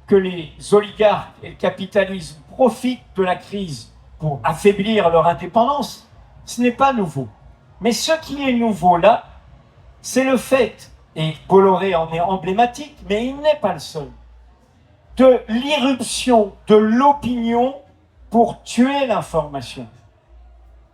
[SPEAKER 2] que les oligarques et le capitalisme profitent de la crise pour affaiblir leur indépendance, ce n'est pas nouveau. Mais ce qui est nouveau là, c'est le fait, et Bolloré en est emblématique, mais il n'est pas le seul, de l'irruption de l'opinion pour tuer l'information.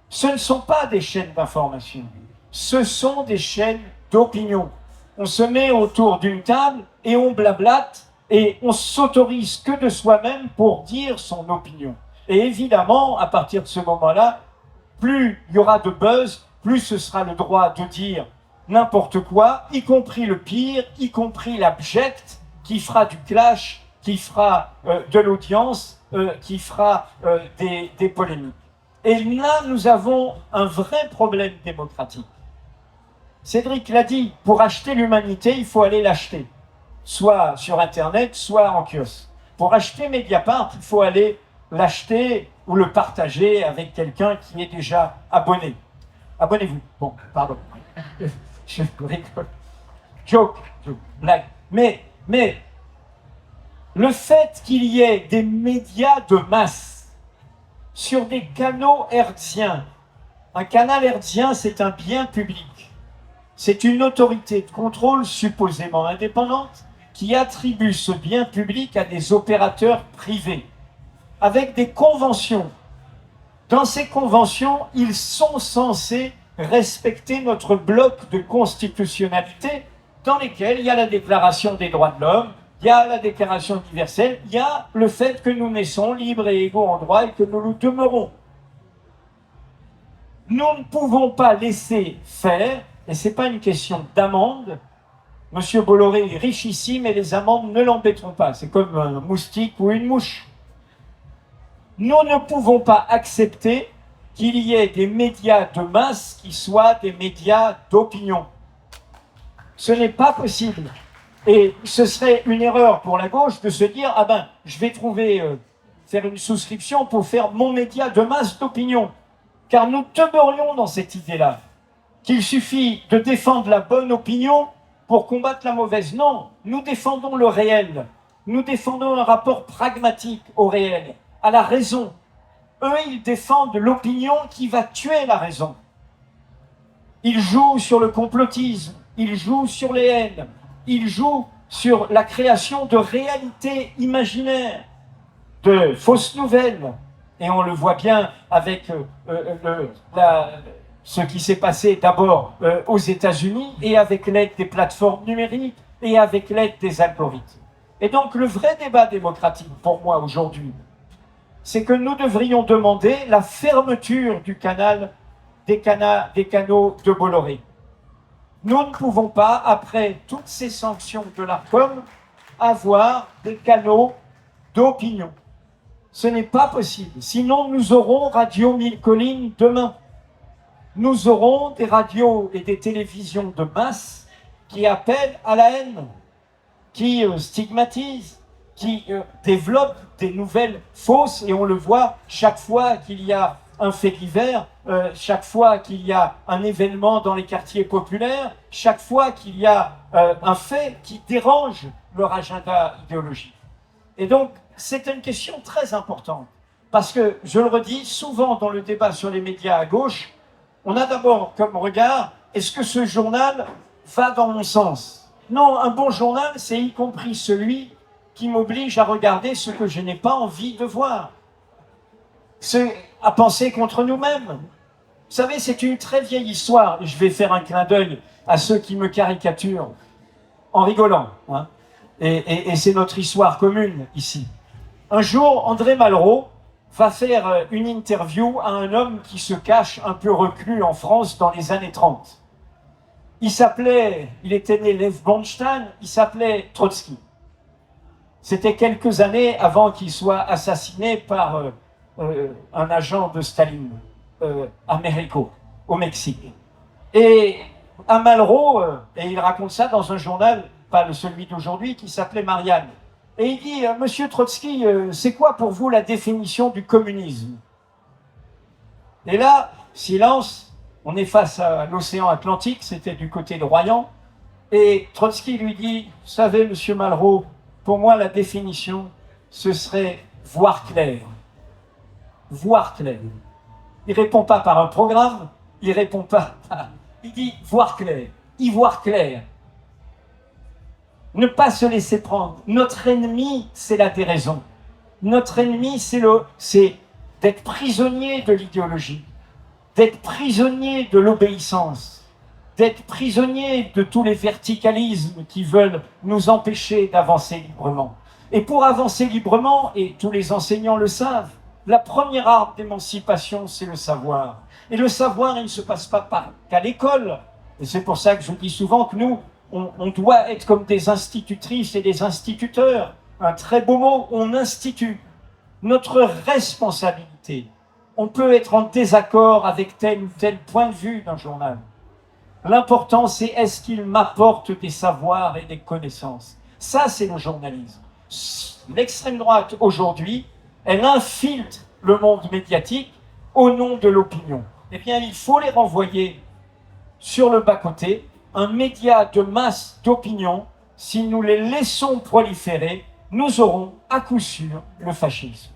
[SPEAKER 2] Ce ne sont pas des chaînes d'information, ce sont des chaînes d'opinion. On se met autour d'une table et on blablate et on s'autorise que de soi-même pour dire son opinion. Et évidemment, à partir de ce moment-là, plus il y aura de buzz, plus ce sera le droit de dire n'importe quoi, y compris le pire, y compris l'abject, qui fera du clash, qui fera de l'audience, qui fera des polémiques. Et là, nous avons un vrai problème démocratique. Cédric l'a dit, pour acheter l'humanité, il faut aller l'acheter, soit sur Internet, soit en kiosque. Pour acheter Mediapart, il faut aller l'acheter ou le partager avec quelqu'un qui est déjà abonné. Abonnez-vous. Bon, pardon. Je rigole. Joke, blague. Mais le fait qu'il y ait des médias de masse sur des canaux hertziens, un canal hertzien, c'est un bien public. C'est une autorité de contrôle supposément indépendante qui attribue ce bien public à des opérateurs privés, avec des conventions. Dans ces conventions, ils sont censés respecter notre bloc de constitutionnalité dans lesquels il y a la Déclaration des droits de l'homme, il y a la Déclaration universelle, il y a le fait que nous naissons libres et égaux en droit et que nous le demeurons. Nous ne pouvons pas laisser faire, et ce n'est pas une question d'amende, Monsieur Bolloré est richissime et les amendes ne l'embêteront pas. C'est comme un moustique ou une mouche. Nous ne pouvons pas accepter qu'il y ait des médias de masse qui soient des médias d'opinion. Ce n'est pas possible. Et ce serait une erreur pour la gauche de se dire « Ah ben, je vais faire une souscription pour faire mon média de masse d'opinion. » Car nous demeurions dans cette idée-là, qu'il suffit de défendre la bonne opinion pour combattre la mauvaise. Non, nous défendons le réel. Nous défendons un rapport pragmatique au réel, à la raison. Eux, ils défendent l'opinion qui va tuer la raison. Ils jouent sur le complotisme, ils jouent sur les haines, ils jouent sur la création de réalités imaginaires, de fausses nouvelles. Et on le voit bien avec ce qui s'est passé d'abord aux États-Unis et avec l'aide des plateformes numériques et avec l'aide des algorithmes. Et donc le vrai débat démocratique pour moi aujourd'hui, c'est que nous devrions demander la fermeture des canaux de Bolloré. Nous ne pouvons pas, après toutes ces sanctions de l'Arcom, avoir des canaux d'opinion. Ce n'est pas possible. Sinon, nous aurons Radio Mille Collines demain. Nous aurons des radios et des télévisions de masse qui appellent à la haine, qui stigmatisent, qui développent des nouvelles fausses. Et on le voit chaque fois qu'il y a un fait divers, chaque fois qu'il y a un événement dans les quartiers populaires, chaque fois qu'il y a un fait qui dérange leur agenda idéologique. Et donc, c'est une question très importante. Parce que, je le redis, souvent dans le débat sur les médias à gauche, on a d'abord comme regard, est-ce que ce journal va dans mon sens? Non, un bon journal, c'est y compris celui qui m'oblige à regarder ce que je n'ai pas envie de voir. C'est à penser contre nous-mêmes. Vous savez, c'est une très vieille histoire. Je vais faire un clin d'œil à ceux qui me caricaturent en rigolant. Hein. Et c'est notre histoire commune ici. Un jour, André Malraux va faire une interview à un homme qui se cache un peu reclus en France dans les années 30. Il était né Lev Bronstein, il s'appelait Trotsky. C'était quelques années avant qu'il soit assassiné par un agent de Staline, Américo, au Mexique. Et à Malraux, et il raconte ça dans un journal, pas celui d'aujourd'hui, qui s'appelait Marianne. Et il dit, Monsieur Trotsky, c'est quoi pour vous la définition du communisme? Et là, silence, on est face à l'océan Atlantique, c'était du côté de Royan, et Trotsky lui dit, vous savez, Monsieur Malraux, pour moi la définition, ce serait voir clair. Voir clair. Il répond pas par un programme, il répond pas par... Il dit voir clair, y voir clair. Ne pas se laisser prendre. Notre ennemi, c'est la déraison. Notre ennemi, c'est d'être prisonnier de l'idéologie, d'être prisonnier de l'obéissance, d'être prisonnier de tous les verticalismes qui veulent nous empêcher d'avancer librement. Et pour avancer librement, et tous les enseignants le savent, la première arme d'émancipation, c'est le savoir. Et le savoir, il ne se passe pas qu'à l'école. Et c'est pour ça que je dis souvent que nous, on doit être comme des institutrices et des instituteurs. Un très beau mot, on institue. Notre responsabilité. On peut être en désaccord avec tel ou tel point de vue d'un journal. L'important, c'est est-ce qu'il m'apporte des savoirs et des connaissances. Ça, c'est le journalisme. L'extrême droite, aujourd'hui, elle infiltre le monde médiatique au nom de l'opinion. Eh bien, il faut les renvoyer sur le bas-côté. Un média de masse d'opinion, si nous les laissons proliférer, nous aurons à coup sûr le fascisme.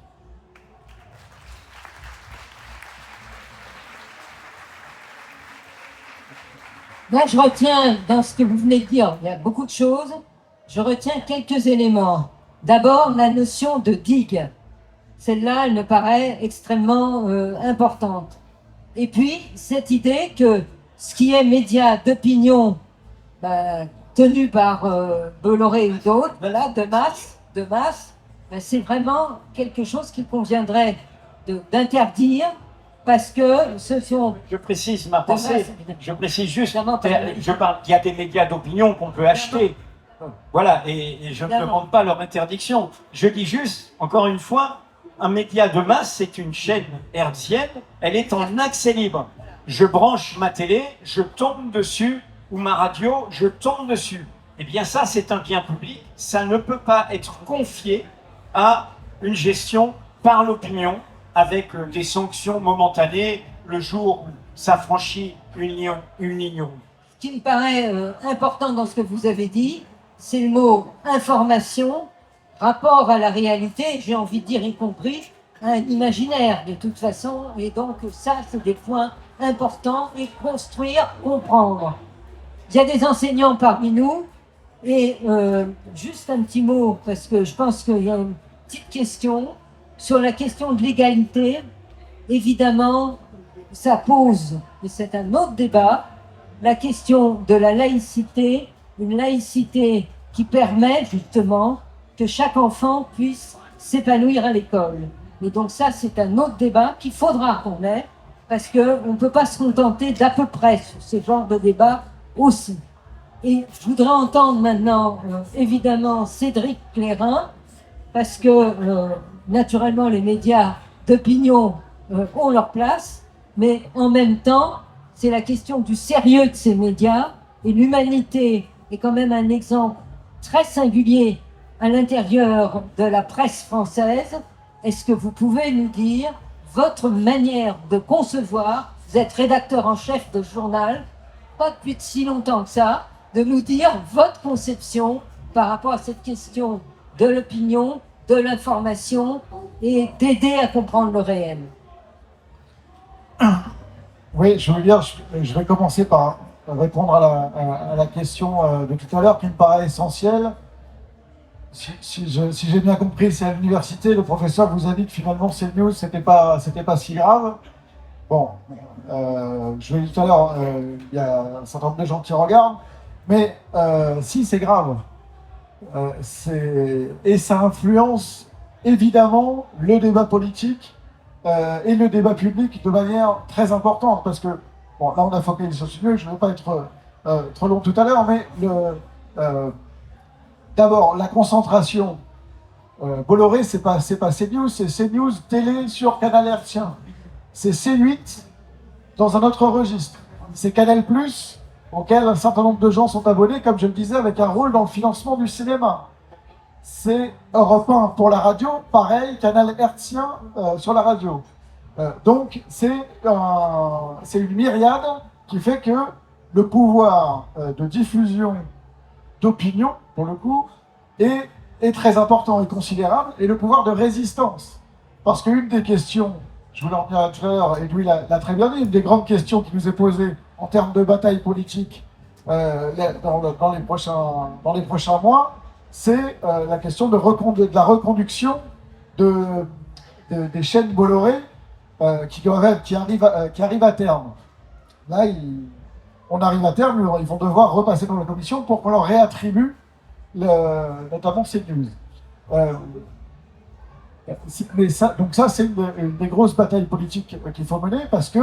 [SPEAKER 1] Là, je retiens, dans ce que vous venez de dire, il y a beaucoup de choses, je retiens quelques éléments. D'abord, la notion de digue. Celle-là, elle me paraît extrêmement importante. Et puis, cette idée que ce qui est média d'opinion tenu par Bolloré ou d'autres, voilà, de masse, c'est vraiment quelque chose qu'il conviendrait d'interdire parce que ce sont...
[SPEAKER 2] Je précise ma pensée, je précise juste,
[SPEAKER 1] Évidemment,
[SPEAKER 2] je parle, il y a des médias d'opinion qu'on peut acheter. Voilà, et je ne
[SPEAKER 1] Évidemment.
[SPEAKER 2] demande pas leur interdiction. Je dis juste, encore une fois, un média de masse, c'est une chaîne hertzienne, elle est en accès libre. Je branche ma télé, je tombe dessus, ou ma radio, je tombe dessus. Eh bien ça, c'est un bien public, ça ne peut pas être confié à une gestion par l'opinion, avec des sanctions momentanées le jour où ça franchit une ligne rouge.
[SPEAKER 1] Ce qui me paraît important dans ce que vous avez dit, c'est le mot information, rapport à la réalité, j'ai envie de dire y compris un imaginaire de toute façon, et donc ça c'est des points importants, et construire, comprendre. Il y a des enseignants parmi nous, et juste un petit mot, parce que je pense qu'il y a une petite question sur la question de l'égalité. Évidemment, ça pose, et c'est un autre débat, la question de la laïcité, une laïcité qui permet justement que chaque enfant puisse s'épanouir à l'école. Et donc ça, c'est un autre débat qu'il faudra qu'on ait, parce qu'on ne peut pas se contenter d'à peu près sur ce genre de débat aussi. Et je voudrais entendre maintenant, évidemment, Cédric Clairin, parce que, naturellement, les médias d'opinion ont leur place, mais en même temps, c'est la question du sérieux de ces médias, et l'humanité est quand même un exemple très singulier à l'intérieur de la presse française. Est-ce que vous pouvez nous dire votre manière de concevoir, vous êtes rédacteur en chef de journal, pas depuis si longtemps que ça, de nous dire votre conception par rapport à cette question de l'opinion, de l'information et d'aider à comprendre le réel.
[SPEAKER 3] Oui, je veux dire, je vais commencer par répondre à la question de tout à l'heure qui me paraît essentielle. Si j'ai bien compris, c'est à l'université, le professeur vous a dit que finalement CNews, c'était pas si grave. Bon, je l'ai dit tout à l'heure, il y a un certain nombre de gens qui regardent, mais si, c'est grave. Et ça influence évidemment le débat politique et le débat public de manière très importante, parce que, bon, là on a focalisé sur ce sujet, je ne vais pas être trop long tout à l'heure, mais d'abord, la concentration. Bolloré, c'est pas CNews, c'est CNews télé sur Canal hertzien. C'est C8 dans un autre registre. C'est Canal+, auquel un certain nombre de gens sont abonnés, comme je le disais, avec un rôle dans le financement du cinéma. C'est Europe 1 pour la radio, pareil, Canal hertzien sur la radio. Donc, c'est une myriade qui fait que le pouvoir de diffusion d'opinion, pour le coup, est très important et considérable, et le pouvoir de résistance. Parce qu'une des questions, je vous l'en dirai tout à l'heure, et Louis l'a très bien dit, une des grandes questions qui nous est posée en termes de bataille politique dans les prochains mois, c'est la question de la reconduction des chaînes Bolloré qui arrivent à terme. Là, on arrive à terme, ils vont devoir repasser dans la commission pour qu'on leur réattribue notamment CNews. Donc ça, c'est une des grosses batailles politiques qu'il faut mener, parce que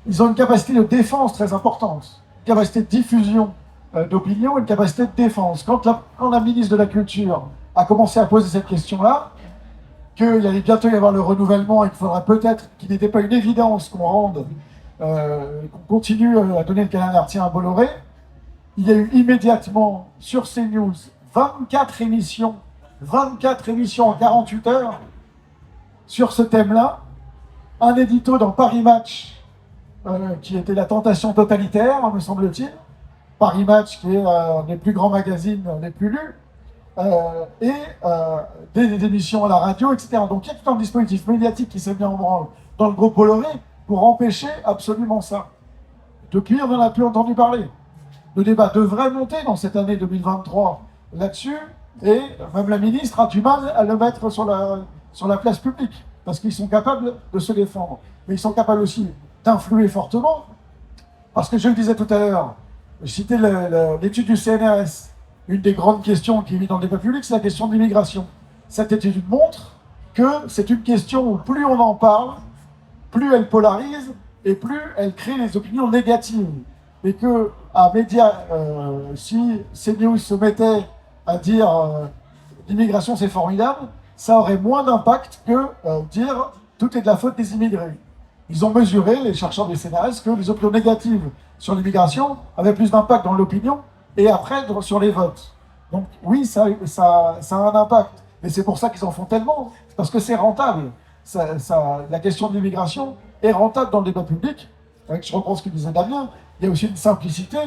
[SPEAKER 3] ils ont une capacité de défense très importante, une capacité de diffusion d'opinion, une capacité de défense. Quand la ministre de la Culture a commencé à poser cette question-là, qu'il allait bientôt y avoir le renouvellement et qu'il faudra peut-être, qu'il n'était pas une évidence qu'on continue à donner le canal hertzien à Bolloré, il y a eu immédiatement sur CNews 24 émissions en 48 heures sur ce thème-là, un édito dans Paris Match qui était la tentation totalitaire, me semble-t-il, Paris Match qui est un des plus grands magazines les plus lus, et des émissions à la radio, etc. Donc il y a tout un dispositif médiatique qui s'est mis en branle dans le groupe Bolloré pour empêcher absolument ça. Depuis, on n'en a plus entendu parler. Le débat devrait monter dans cette année 2023 là-dessus, et même la ministre a du mal à le mettre sur la place publique, parce qu'ils sont capables de se défendre. Mais ils sont capables aussi d'influer fortement, parce que je le disais tout à l'heure, je citais l'étude du CNRS, une des grandes questions qui est mise dans le débat public, c'est la question de l'immigration. Cette étude montre que c'est une question où plus on en parle, plus elle polarise et plus elle crée les opinions négatives. Et que un média, si CNews se mettait à dire l'immigration c'est formidable, ça aurait moins d'impact que dire tout est de la faute des immigrés. Ils ont mesuré, les chercheurs du CNRS, que les opinions négatives sur l'immigration avaient plus d'impact dans l'opinion et après sur les votes. Donc oui, ça a un impact. Et c'est pour ça qu'ils en font tellement, parce que c'est rentable. La question de l'immigration est rentable dans le débat public. Je reprends ce que disait Damien, il y a aussi une simplicité,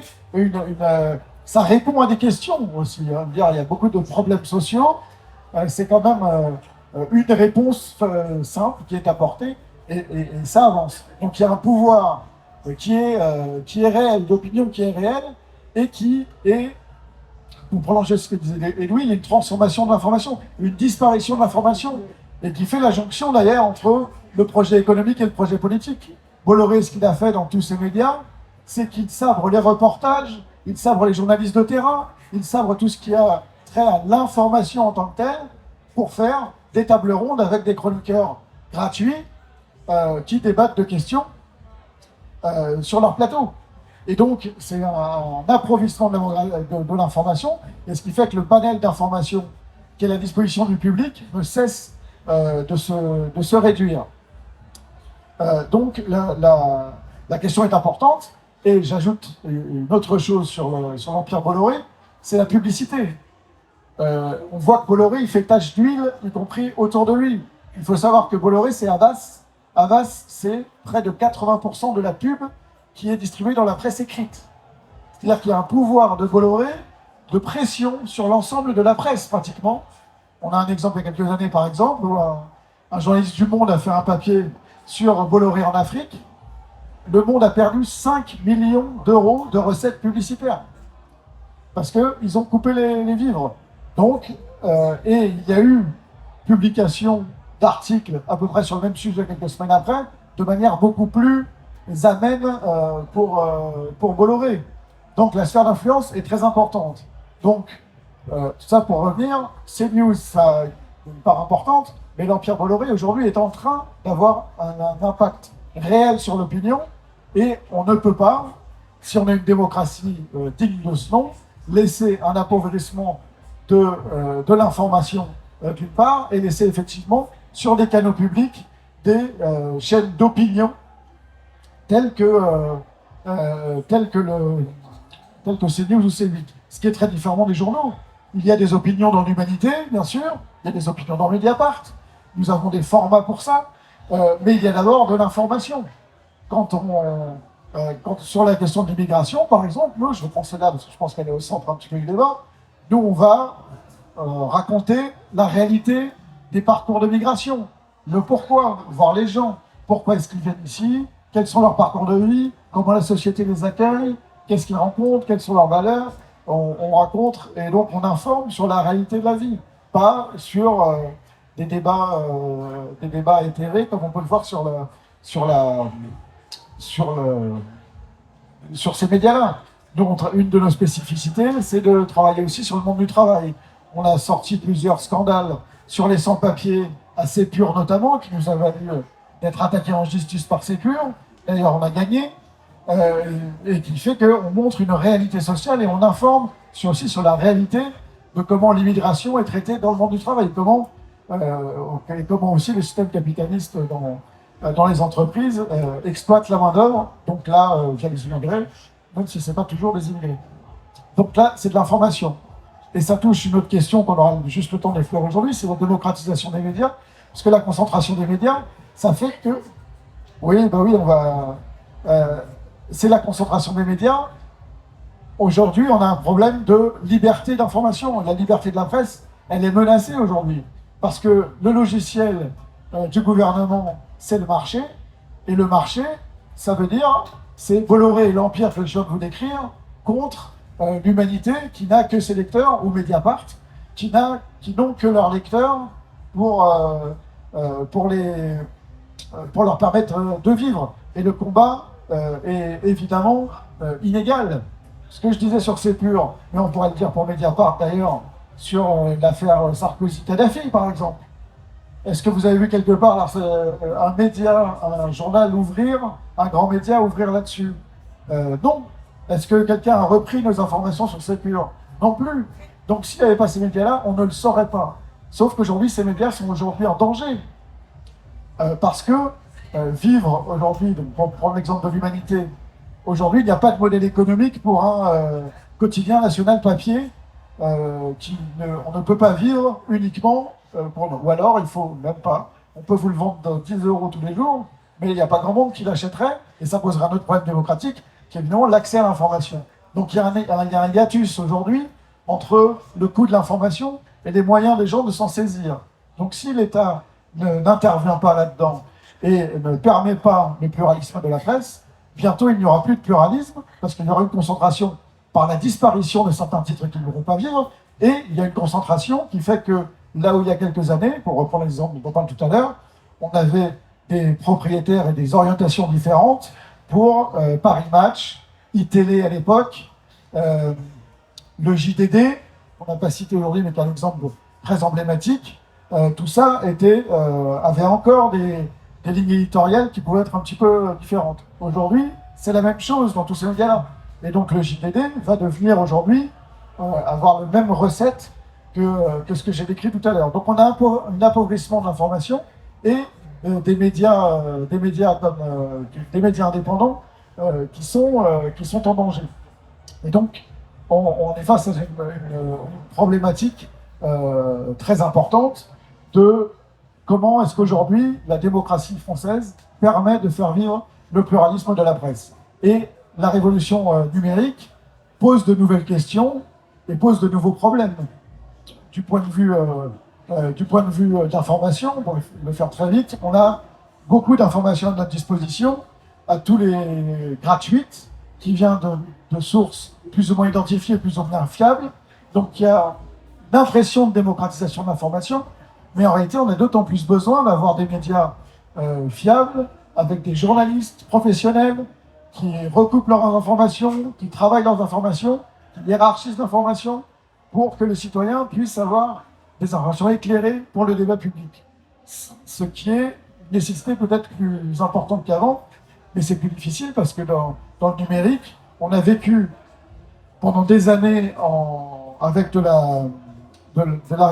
[SPEAKER 3] ça répond à des questions aussi. Hein. Il y a beaucoup de problèmes sociaux, c'est quand même une réponse simple qui est apportée et ça avance. Donc il y a un pouvoir qui est réel, d'opinion qui est réel et qui est, pour prolonger ce que disait Louis, il y a une transformation de l'information, une disparition de l'information et qui fait la jonction d'ailleurs entre le projet économique et le projet politique. Bolloré, ce qu'il a fait dans tous ces médias, c'est qu'il sabre les reportages, il sabre les journalistes de terrain, il sabre tout ce qui a trait à l'information en tant que telle pour faire des tables rondes avec des chroniqueurs gratuits qui débattent de questions sur leur plateau. Et donc, c'est un approvissement de l'information, et ce qui fait que le panel d'information qui est à la disposition du public ne cesse de se réduire. Donc, la question est importante, et j'ajoute une autre chose sur l'Empire Bolloré, c'est la publicité. On voit que Bolloré, il fait tache d'huile, y compris autour de lui. Il faut savoir que Bolloré, c'est Havas. Havas, c'est près de 80% de la pub qui est distribuée dans la presse écrite. C'est-à-dire qu'il y a un pouvoir de Bolloré de pression sur l'ensemble de la presse, pratiquement. On a un exemple il y a quelques années, par exemple, où un journaliste du Monde a fait un papier sur Bolloré en Afrique. Le Monde a perdu 5 millions d'euros de recettes publicitaires. Parce qu'ils ont coupé les vivres. Donc, et il y a eu publication d'articles à peu près sur le même sujet quelques semaines après, de manière beaucoup plus amène pour Bolloré. Donc la sphère d'influence est très importante. Donc, tout ça pour revenir, CNews, ça a une part importante, mais l'Empire Bolloré aujourd'hui est en train d'avoir un impact réel sur l'opinion, et on ne peut pas, si on a une démocratie digne de ce nom, laisser un appauvrissement de l'information d'une part, et laisser effectivement sur des canaux publics des chaînes d'opinion telles que CNews ou C8. Ce qui est très différent des journaux. Il y a des opinions dans l'Humanité, bien sûr, il y a des opinions dans Mediapart, nous avons des formats pour ça, mais il y a d'abord de l'information. Quand sur la question de l'immigration, par exemple, nous, je prends celle-là parce que je pense qu'elle est au centre un petit peu du débat, nous on va raconter la réalité des parcours de migration, le pourquoi, voir les gens, pourquoi est-ce qu'ils viennent ici, quels sont leurs parcours de vie, comment la société les accueille, qu'est-ce qu'ils rencontrent, quelles sont leurs valeurs, on raconte et donc on informe sur la réalité de la vie, pas sur des débats éthérés comme on peut le voir sur ces médias-là. Donc une de nos spécificités, c'est de travailler aussi sur le monde du travail. On a sorti plusieurs scandales sur les sans-papiers à Sépure notamment, qui nous a valu d'être attaqués en justice par Sépure. D'ailleurs, on a gagné. Et qui fait qu'on montre une réalité sociale et on informe aussi sur la réalité de comment l'immigration est traitée dans le monde du travail, comment aussi le système capitaliste dans les entreprises exploite la main-d'œuvre, donc là, via les immigrés, même si ce n'est pas toujours des immigrés. Donc là, c'est de l'information. Et ça touche une autre question qu'on aura juste le temps d'effleurer aujourd'hui, c'est la démocratisation des médias, parce que la concentration des médias, ça fait que, oui, on va... c'est la concentration des médias. Aujourd'hui, on a un problème de liberté d'information. La liberté de la presse, elle est menacée aujourd'hui. Parce que le logiciel du gouvernement, c'est le marché. Et le marché, ça veut dire, c'est Bolloré et l'Empire que je viens de vous décrire, contre l'humanité qui n'a que ses lecteurs, ou Mediapart, qui n'ont que leurs lecteurs pour leur permettre de vivre. Et le combat est évidemment inégal. Ce que je disais sur Sépure, mais on pourrait le dire pour Mediapart d'ailleurs, sur l'affaire Sarkozy-Kadhafi par exemple. Est-ce que vous avez vu quelque part un média, un journal ouvrir, un grand média ouvrir là-dessus? Non. Est-ce que quelqu'un a repris nos informations sur Sécure? Non plus. Donc s'il n'y avait pas ces médias-là, on ne le saurait pas. Sauf qu'aujourd'hui, ces médias sont aujourd'hui en danger. Parce que vivre aujourd'hui, pour prendre l'exemple de l'humanité, aujourd'hui, il n'y a pas de modèle économique pour un quotidien national papier. On ne peut pas vivre uniquement ou alors il faut même pas. On peut vous le vendre de 10 € tous les jours, mais il n'y a pas grand monde qui l'achèterait, et ça poserait un autre problème démocratique, qui est évidemment l'accès à l'information. Donc il y a un hiatus aujourd'hui entre le coût de l'information et les moyens des gens de s'en saisir. Donc si l'État n'intervient pas là-dedans et ne permet pas le pluralisme de la presse, bientôt il n'y aura plus de pluralisme, parce qu'il y aura une concentration par la disparition de certains titres qui ne pourront pas vivre, et il y a une concentration qui fait que là où il y a quelques années, pour reprendre l'exemple dont on parle tout à l'heure, on avait des propriétaires et des orientations différentes pour Paris Match, iTélé à l'époque, le JDD, on n'a pas cité aujourd'hui mais qui est un exemple très emblématique, tout ça avait encore des lignes éditoriales qui pouvaient être un petit peu différentes. Aujourd'hui, c'est la même chose dans tous ces médias-là. Et donc le JDD va devenir aujourd'hui avoir la même recette que ce que j'ai décrit tout à l'heure. Donc on a un appauvrissement de l'information et des médias indépendants qui sont en danger. Et donc on est face à une problématique très importante de comment est-ce qu'aujourd'hui la démocratie française permet de faire vivre le pluralisme de la presse. Et la révolution numérique pose de nouvelles questions et pose de nouveaux problèmes. Du point de vue d'information, pour le faire très vite, on a beaucoup d'informations à notre disposition, à tous les gratuites, qui viennent de sources plus ou moins identifiées, plus ou moins fiables. Donc il y a une impression de démocratisation de l'information, mais en réalité on a d'autant plus besoin d'avoir des médias fiables, avec des journalistes professionnels qui recoupent leurs informations, qui travaillent leurs informations, qui hiérarchisent l'information, pour que le citoyen puisse avoir des informations éclairées pour le débat public. Ce qui est une nécessité peut-être plus importante qu'avant, mais c'est plus difficile parce que dans le numérique, on a vécu pendant des années avec de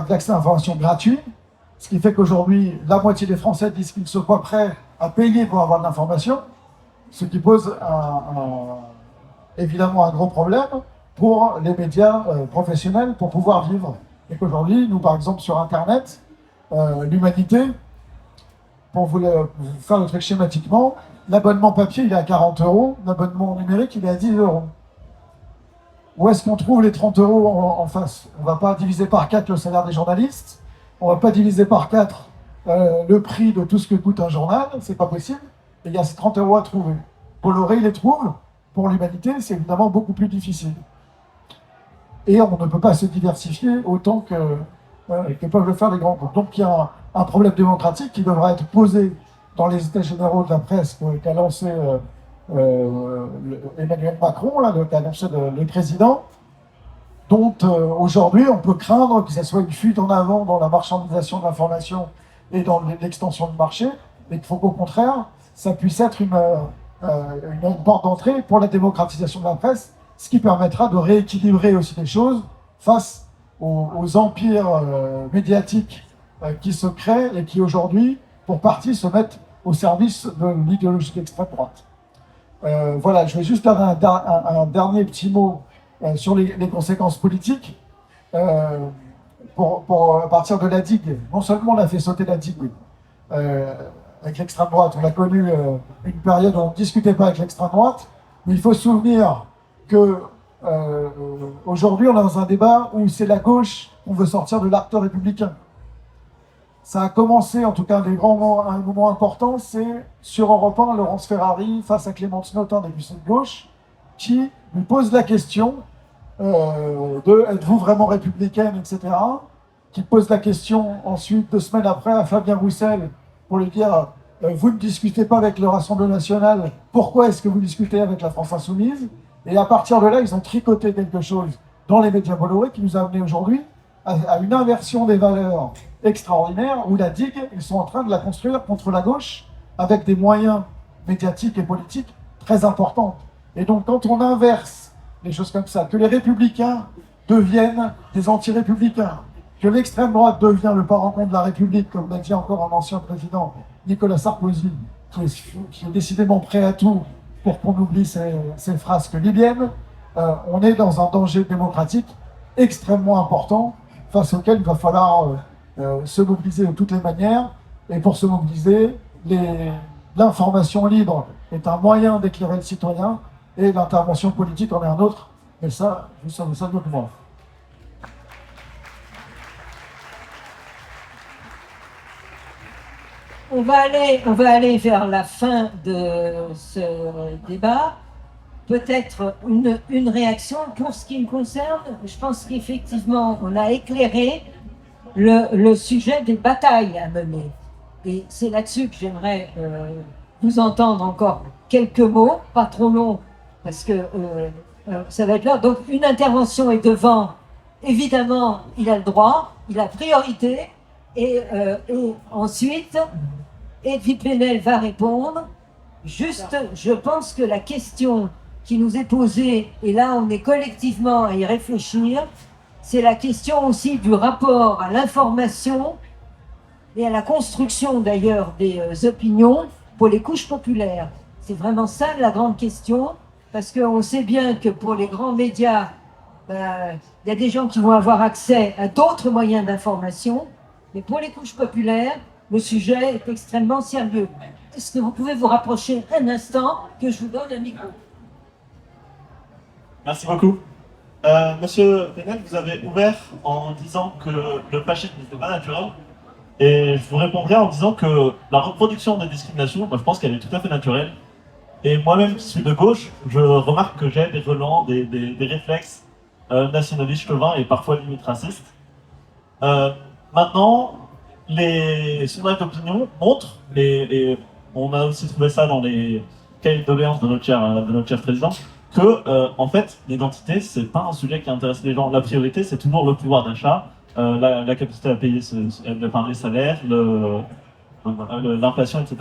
[SPEAKER 3] l'accès à l'information gratuit, ce qui fait qu'aujourd'hui, la moitié des Français disent qu'ils ne sont pas prêts à payer pour avoir de l'information, ce qui pose évidemment un gros problème pour les médias professionnels pour pouvoir vivre. Et qu'aujourd'hui, nous par exemple sur Internet, l'humanité, pour vous faire le truc schématiquement, l'abonnement papier il est à 40 €, l'abonnement numérique il est à 10 €. Où est-ce qu'on trouve les 30 € en face? On ne va pas diviser par 4 le salaire des journalistes, on ne va pas diviser par 4 le prix de tout ce que coûte un journal, c'est pas possible. Et il y a ces 30 € à trouver. Bolloré il les trouve, pour l'humanité c'est évidemment beaucoup plus difficile. Et on ne peut pas se diversifier autant que peuvent le faire les grands groupes. Donc il y a un problème démocratique qui devra être posé dans les états généraux de la presse qu'a lancé Emmanuel Macron, qu'a annoncé le président, dont aujourd'hui on peut craindre que ce soit une fuite en avant dans la marchandisation de l'information et dans l'extension du marché, mais qu'il faut qu'au contraire, ça puisse être une porte d'entrée pour la démocratisation de la presse, ce qui permettra de rééquilibrer aussi les choses face aux empires médiatiques qui se créent et qui aujourd'hui, pour partie, se mettent au service de l'idéologie d'extrême droite. Voilà, je vais juste faire un dernier petit mot sur les conséquences politiques. Pour partir de la digue, non seulement on a fait sauter la digue avec l'extrême droite, on a connu une période où on ne discutait pas avec l'extrême droite, mais il faut se souvenir que aujourd'hui on est dans un débat où c'est la gauche qu'on veut sortir de l'arc républicain. Ça a commencé, en tout cas un moment important, c'est sur Europe 1, Laurence Ferrari face à Clémence Notin, députée de gauche, qui lui pose la question de êtes-vous vraiment républicaine, etc. Qui pose la question ensuite, 2 semaines après, à Fabien Roussel pour lui dire vous ne discutez pas avec le Rassemblement national, pourquoi est-ce que vous discutez avec la France insoumise? Et à partir de là, ils ont tricoté quelque chose dans les médias Bolloré qui nous a amené aujourd'hui à une inversion des valeurs extraordinaire où la digue, ils sont en train de la construire contre la gauche avec des moyens médiatiques et politiques très importants. Et donc, quand on inverse les choses comme ça, que les républicains deviennent des anti-républicains, que l'extrême droite devient le parangon de la République, comme l'a dit encore un ancien président, Nicolas Sarkozy, qui est décidément prêt à tout pour qu'on oublie ces frasques libyennes, on est dans un danger démocratique extrêmement important, face auquel il va falloir se mobiliser de toutes les manières. Et pour se mobiliser, l'information libre est un moyen d'éclairer le citoyen, et l'intervention politique en est un autre. Mais ça, vous savez ça mieux que moi.
[SPEAKER 1] On va aller vers la fin de ce débat. Peut-être une réaction pour ce qui me concerne. Je pense qu'effectivement, on a éclairé le sujet des batailles à mener. Et c'est là-dessus que j'aimerais vous entendre encore quelques mots, pas trop longs, parce que ça va être là. Donc, une intervention est devant. Évidemment, il a le droit, il a priorité. Et ensuite, Edwy Plenel va répondre. Juste, je pense que la question qui nous est posée, et là on est collectivement à y réfléchir, c'est la question aussi du rapport à l'information et à la construction d'ailleurs des opinions pour les couches populaires. C'est vraiment ça la grande question, parce qu'on sait bien que pour les grands médias, il y a des gens qui vont avoir accès à d'autres moyens d'information, mais pour les couches populaires, le sujet est extrêmement sérieux. Est-ce que vous pouvez vous rapprocher un instant que je vous donne un micro?
[SPEAKER 8] Merci beaucoup. Monsieur Plenel, vous avez ouvert en disant que le fascisme n'était pas naturel. Et je vous répondrai en disant que la reproduction des discriminations, moi je pense qu'elle est tout à fait naturelle. Et moi-même qui suis de gauche, je remarque que j'ai des relents, des réflexes nationalistes, chauvins et parfois limite racistes. Maintenant, les sondages d'opinion montrent, et on a aussi trouvé ça dans les cahiers de doléances de notre cher président, que en fait, l'identité, c'est pas un sujet qui intéresse les gens. La priorité, c'est toujours le pouvoir d'achat, la capacité à payer les salaires, l'inflation, etc.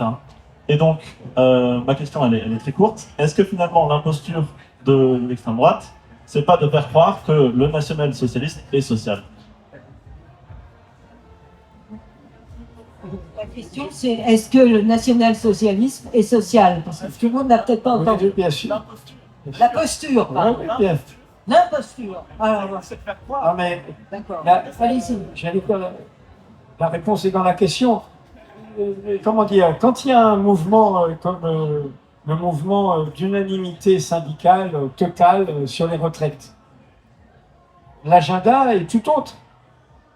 [SPEAKER 8] Et donc, ma question, elle est très courte. Est-ce que finalement, l'imposture de l'extrême droite, c'est pas de faire croire que le national-socialiste est social?
[SPEAKER 1] La question, c'est est-ce que le national-socialisme est social? Parce que tout le monde n'a peut-être pas entendu.
[SPEAKER 2] Bien sûr.
[SPEAKER 1] La posture, pardon.
[SPEAKER 2] Oui, bien.
[SPEAKER 1] L'imposture. Alors,
[SPEAKER 2] Ah, mais
[SPEAKER 1] d'accord.
[SPEAKER 2] la,
[SPEAKER 1] Allez-y.
[SPEAKER 2] j'allais dire, la réponse est dans la question. Comment dire? Quand il y a un mouvement comme le mouvement d'unanimité syndicale totale sur les retraites, l'agenda est tout autre.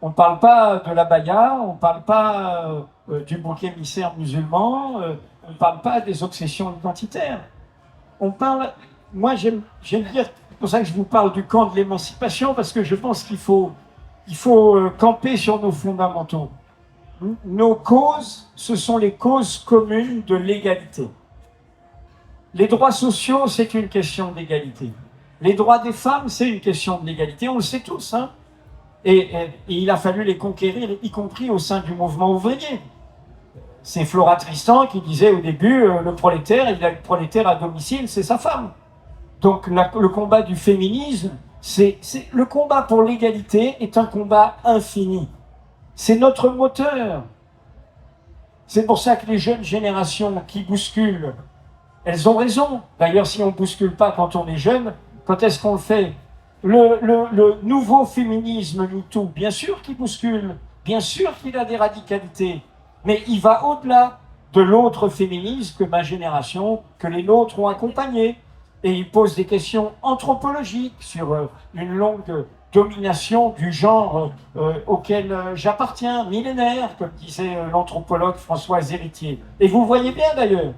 [SPEAKER 2] On ne parle pas de la baya, on ne parle pas du bouc émissaire musulman, on ne parle pas des obsessions identitaires. On parle, moi j'aime dire, c'est pour ça que je vous parle du camp de l'émancipation, parce que je pense qu'il faut camper sur nos fondamentaux. Nos causes, ce sont les causes communes de l'égalité. Les droits sociaux, c'est une question d'égalité. Les droits des femmes, c'est une question de l'égalité, on le sait tous, hein. Et il a fallu les conquérir, y compris au sein du mouvement ouvrier. C'est Flora Tristan qui disait au début, le prolétaire, il a le prolétaire à domicile, c'est sa femme. Donc le combat du féminisme, le combat pour l'égalité est un combat infini. C'est notre moteur. C'est pour ça que les jeunes générations qui bousculent, elles ont raison. D'ailleurs, si on ne bouscule pas quand on est jeune, quand est-ce qu'on le fait? Le nouveau féminisme MeToo, bien sûr qu'il bouscule, bien sûr qu'il a des radicalités, mais il va au-delà de l'autre féminisme que ma génération, que les nôtres ont accompagné. Et il pose des questions anthropologiques sur une longue domination du genre auquel j'appartiens, millénaire, comme disait l'anthropologue Françoise Héritier. Et vous voyez bien d'ailleurs,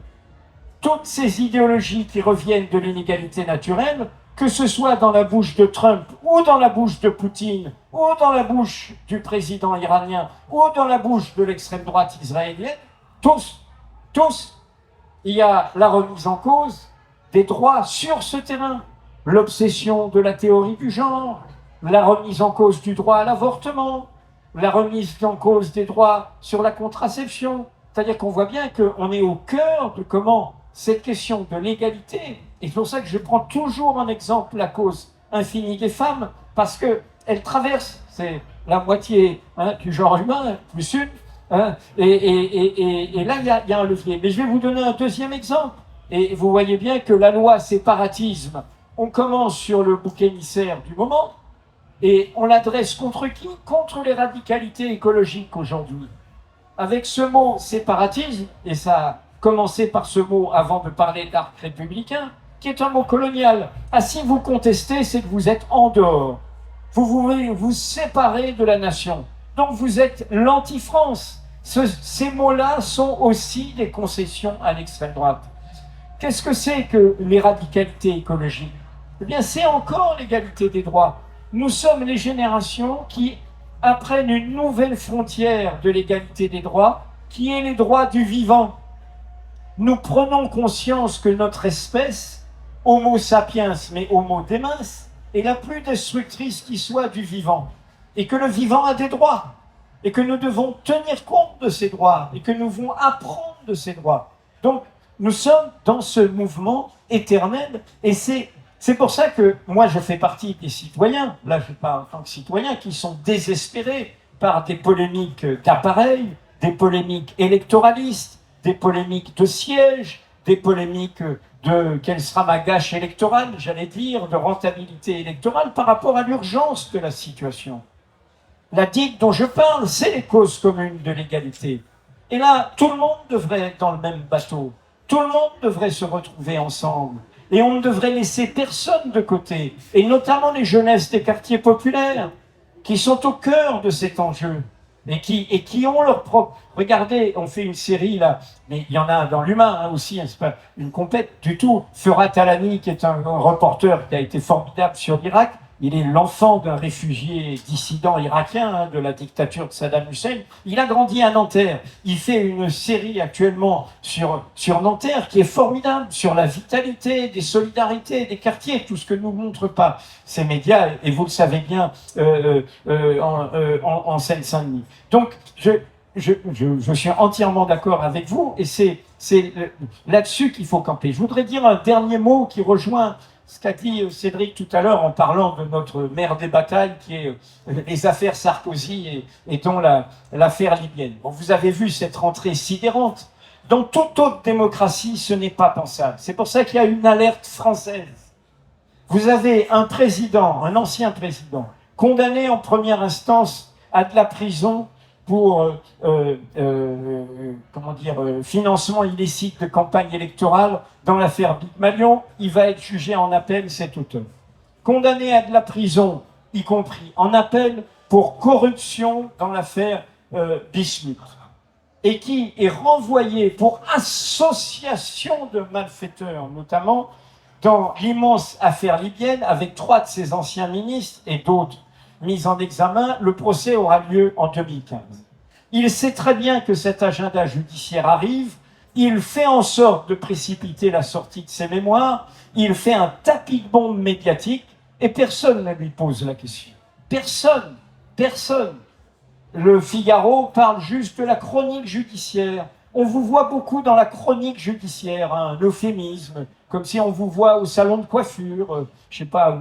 [SPEAKER 2] toutes ces idéologies qui reviennent de l'inégalité naturelle, que ce soit dans la bouche de Trump, ou dans la bouche de Poutine, ou dans la bouche du président iranien, ou dans la bouche de l'extrême droite israélienne, tous, il y a la remise en cause des droits sur ce terrain. L'obsession de la théorie du genre, la remise en cause du droit à l'avortement, la remise en cause des droits sur la contraception. C'est-à-dire qu'on voit bien qu'on est au cœur de comment cette question de l'égalité, et c'est pour ça que je prends toujours en exemple la cause infinie des femmes, parce qu'elle traverse, c'est la moitié du genre humain, plus une, et là il y a un levier. Mais je vais vous donner un deuxième exemple, et vous voyez bien que la loi séparatisme, on commence sur le bouc émissaire du moment, et on l'adresse contre qui? Contre les radicalités écologiques aujourd'hui. Avec ce mot séparatisme, et ça a commencé par ce mot avant de parler d'arc républicain, qui est un mot colonial. Ah, si vous contestez, c'est que vous êtes en dehors. Vous voulez vous séparer de la nation. Donc vous êtes l'anti-France. Ces mots-là sont aussi des concessions à l'extrême droite. Qu'est-ce que c'est que les radicalités écologiques? Eh bien, c'est encore l'égalité des droits. Nous sommes les générations qui apprennent une nouvelle frontière de l'égalité des droits, qui est les droits du vivant. Nous prenons conscience que notre espèce, Homo sapiens, mais Homo demens, est la plus destructrice qui soit du vivant, et que le vivant a des droits, et que nous devons tenir compte de ces droits, et que nous devons apprendre de ces droits. Donc, nous sommes dans ce mouvement éternel, et c'est pour ça que moi je fais partie des citoyens, là je parle en tant que citoyen, qui sont désespérés par des polémiques d'appareils, des polémiques électoralistes, des polémiques de sièges, des polémiques de quelle sera ma gâche électorale, j'allais dire, de rentabilité électorale par rapport à l'urgence de la situation. La digue dont je parle, c'est les causes communes de l'égalité. Et là, tout le monde devrait être dans le même bateau. Tout le monde devrait se retrouver ensemble. Et on ne devrait laisser personne de côté, et notamment les jeunesses des quartiers populaires, qui sont au cœur de cet enjeu, et qui ont leur propre... Regardez, on fait une série là, mais il y en a dans l'humain aussi, c'est pas une compète du tout. Ferhat Alami, qui est un reporter qui a été formidable sur l'Irak, il est l'enfant d'un réfugié dissident irakien de la dictature de Saddam Hussein. Il a grandi à Nanterre. Il fait une série actuellement sur Nanterre qui est formidable, sur la vitalité, des solidarités, des quartiers, tout ce que nous montrent pas ces médias, et vous le savez bien, en Seine-Saint-Denis. Donc, je suis entièrement d'accord avec vous, et c'est là-dessus qu'il faut camper. Je voudrais dire un dernier mot qui rejoint ce qu'a dit Cédric tout à l'heure en parlant de notre mère des batailles, qui est les affaires Sarkozy et dont l'affaire libyenne. Bon, vous avez vu cette rentrée sidérante. Dans toute autre démocratie, ce n'est pas pensable. C'est pour ça qu'il y a une alerte française. Vous avez un président, un ancien président, condamné en première instance à de la prison pour financement illicite de campagne électorale dans l'affaire Big Malion. Il va être jugé en appel cet automne. Condamné à de la prison, y compris en appel, pour corruption dans l'affaire Bismuth. Et qui est renvoyé pour association de malfaiteurs, notamment dans l'immense affaire libyenne, avec 3 de ses anciens ministres et d'autres mis en examen. Le procès aura lieu en 2015. Il sait très bien que cet agenda judiciaire arrive. Il fait en sorte de précipiter la sortie de ses mémoires. Il fait un tapis de bombe médiatique et personne ne lui pose la question. Personne. Le Figaro parle juste de la chronique judiciaire. On vous voit beaucoup dans la chronique judiciaire, un euphémisme, comme si on vous voit au salon de coiffure, je sais pas,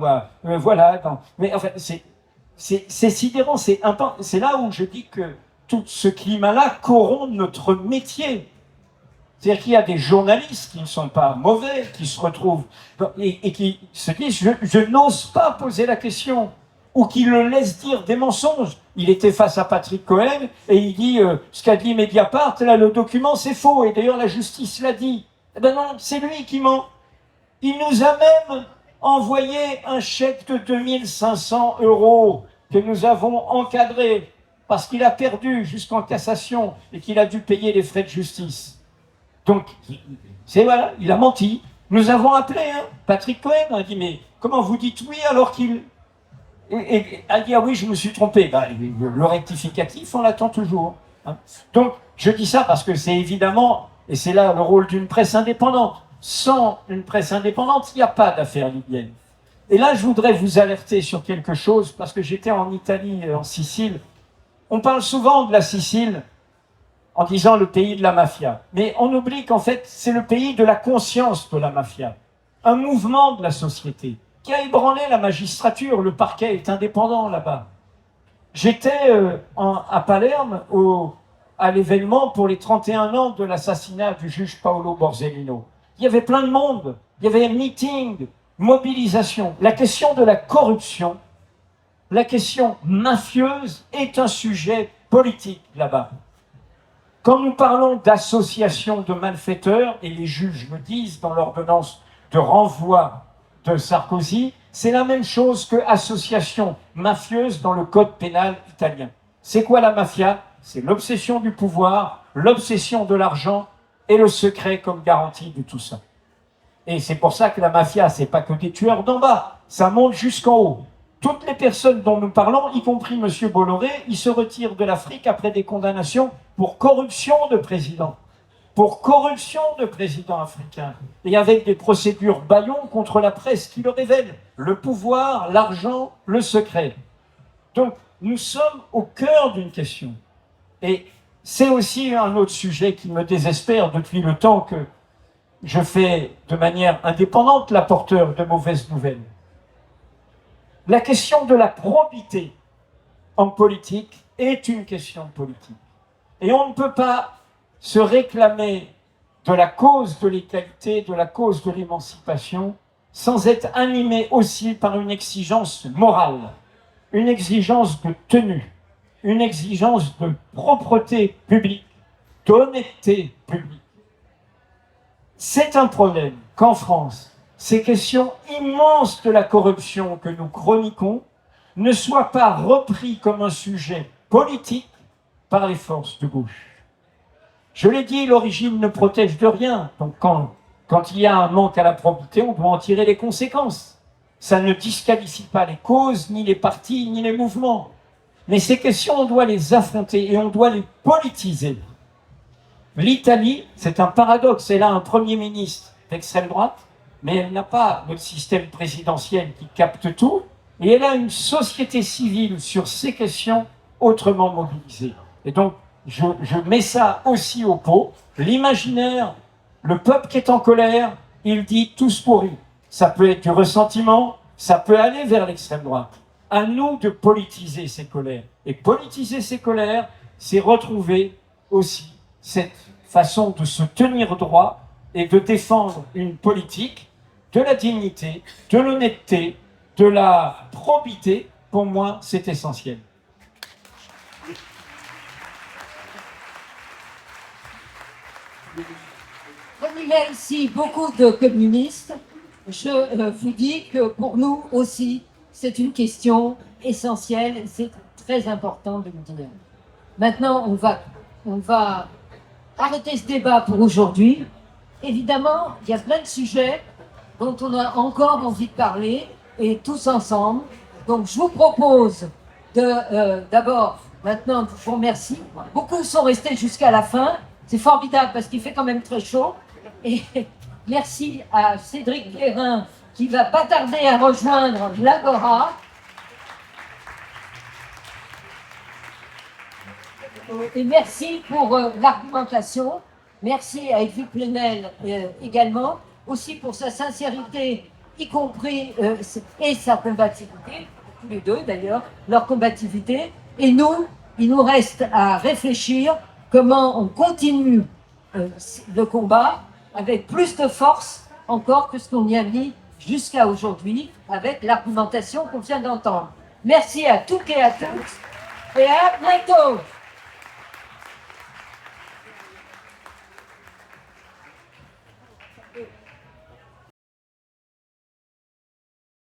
[SPEAKER 2] voilà. Mais enfin, c'est sidérant, c'est là où je dis que tout ce climat-là corrompt notre métier. C'est-à-dire qu'il y a des journalistes qui ne sont pas mauvais, qui se retrouvent et qui se disent je n'ose pas poser la question, ou qui le laissent dire des mensonges. Il était face à Patrick Cohen et il dit ce qu'a dit Mediapart, là le document c'est faux, et d'ailleurs la justice l'a dit. Eh ben non, c'est lui qui ment. Il nous a même envoyé un chèque de 2500 € que nous avons encadré parce qu'il a perdu jusqu'en cassation et qu'il a dû payer les frais de justice. Donc, voilà, il a menti. Nous avons appelé Patrick Cohen, on a dit mais comment vous dites oui alors qu'il... Et a dit ah oui, je me suis trompé. Le rectificatif, on l'attend toujours. Donc, je dis ça parce que c'est évidemment, et c'est là le rôle d'une presse indépendante. Sans une presse indépendante, il n'y a pas d'affaires libyennes. Et là, je voudrais vous alerter sur quelque chose, parce que j'étais en Italie, en Sicile, On parle souvent de la Sicile en disant le pays de la mafia. Mais on oublie qu'en fait, c'est le pays de la conscience de la mafia. Un mouvement de la société qui a ébranlé la magistrature. Le parquet est indépendant là-bas. J'étais à Palerme à l'événement pour les 31 ans de l'assassinat du juge Paolo Borsellino. Il y avait plein de monde, il y avait un meeting, mobilisation. La question de la corruption, la question mafieuse est un sujet politique là-bas. Quand nous parlons d'association de malfaiteurs, et les juges le disent dans l'ordonnance de renvoi de Sarkozy, c'est la même chose que association mafieuse dans le code pénal italien. C'est quoi la mafia? C'est l'obsession du pouvoir, l'obsession de l'argent et le secret comme garantie de tout ça. Et c'est pour ça que la mafia, c'est pas que des tueurs d'en bas, ça monte jusqu'en haut. Toutes les personnes dont nous parlons, y compris M. Bolloré, ils se retirent de l'Afrique après des condamnations pour corruption de président. Pour corruption de président africain. Et avec des procédures bâillons contre la presse qui le révèlent. Le pouvoir, l'argent, le secret. Donc, nous sommes au cœur d'une question. Et c'est aussi un autre sujet qui me désespère depuis le temps que je fais de manière indépendante l'apporteur de mauvaises nouvelles. La question de la probité en politique est une question politique. Et on ne peut pas se réclamer de la cause de l'égalité, de la cause de l'émancipation, sans être animé aussi par une exigence morale, une exigence de tenue, une exigence de propreté publique, d'honnêteté publique. C'est un problème qu'en France, ces questions immenses de la corruption que nous chroniquons ne soient pas repris comme un sujet politique par les forces de gauche. Je l'ai dit, l'origine ne protège de rien. Donc quand il y a un manque à la probité, on doit en tirer les conséquences. Ça ne disqualifie pas les causes, ni les partis, ni les mouvements. Mais ces questions, on doit les affronter et on doit les politiser. L'Italie, c'est un paradoxe. Elle a un Premier ministre d'extrême droite, mais elle n'a pas le système présidentiel qui capte tout, et elle a une société civile sur ces questions autrement mobilisée. Et donc, je mets ça aussi au pot. L'imaginaire, le peuple qui est en colère, il dit tous pourris. Ça peut être du ressentiment, ça peut aller vers l'extrême droite. À nous de politiser ces colères. Et politiser ces colères, c'est retrouver aussi cette façon de se tenir droit et de défendre une politique de la dignité, de l'honnêteté, de la probité. Pour moi, c'est essentiel.
[SPEAKER 1] Comme il y a ici beaucoup de communistes, je vous dis que pour nous aussi, c'est une question essentielle et c'est très important de le dire. Maintenant, on va arrêter ce débat pour aujourd'hui. Évidemment, il y a plein de sujets dont on a encore envie de parler et tous ensemble. Donc, je vous propose d'abord, maintenant, je vous remercie. Beaucoup sont restés jusqu'à la fin. C'est formidable parce qu'il fait quand même très chaud. Et merci à Cédric Guérin qui va pas tarder à rejoindre l'Agora. Et merci pour l'argumentation. Merci à Edwy Plenel également, aussi pour sa sincérité, y compris et sa combativité, tous les deux d'ailleurs, leur combativité. Et nous, il nous reste à réfléchir comment on continue le combat avec plus de force encore que ce qu'on y a mis jusqu'à aujourd'hui, avec l'argumentation qu'on vient d'entendre. Merci à toutes et à tous, et à bientôt.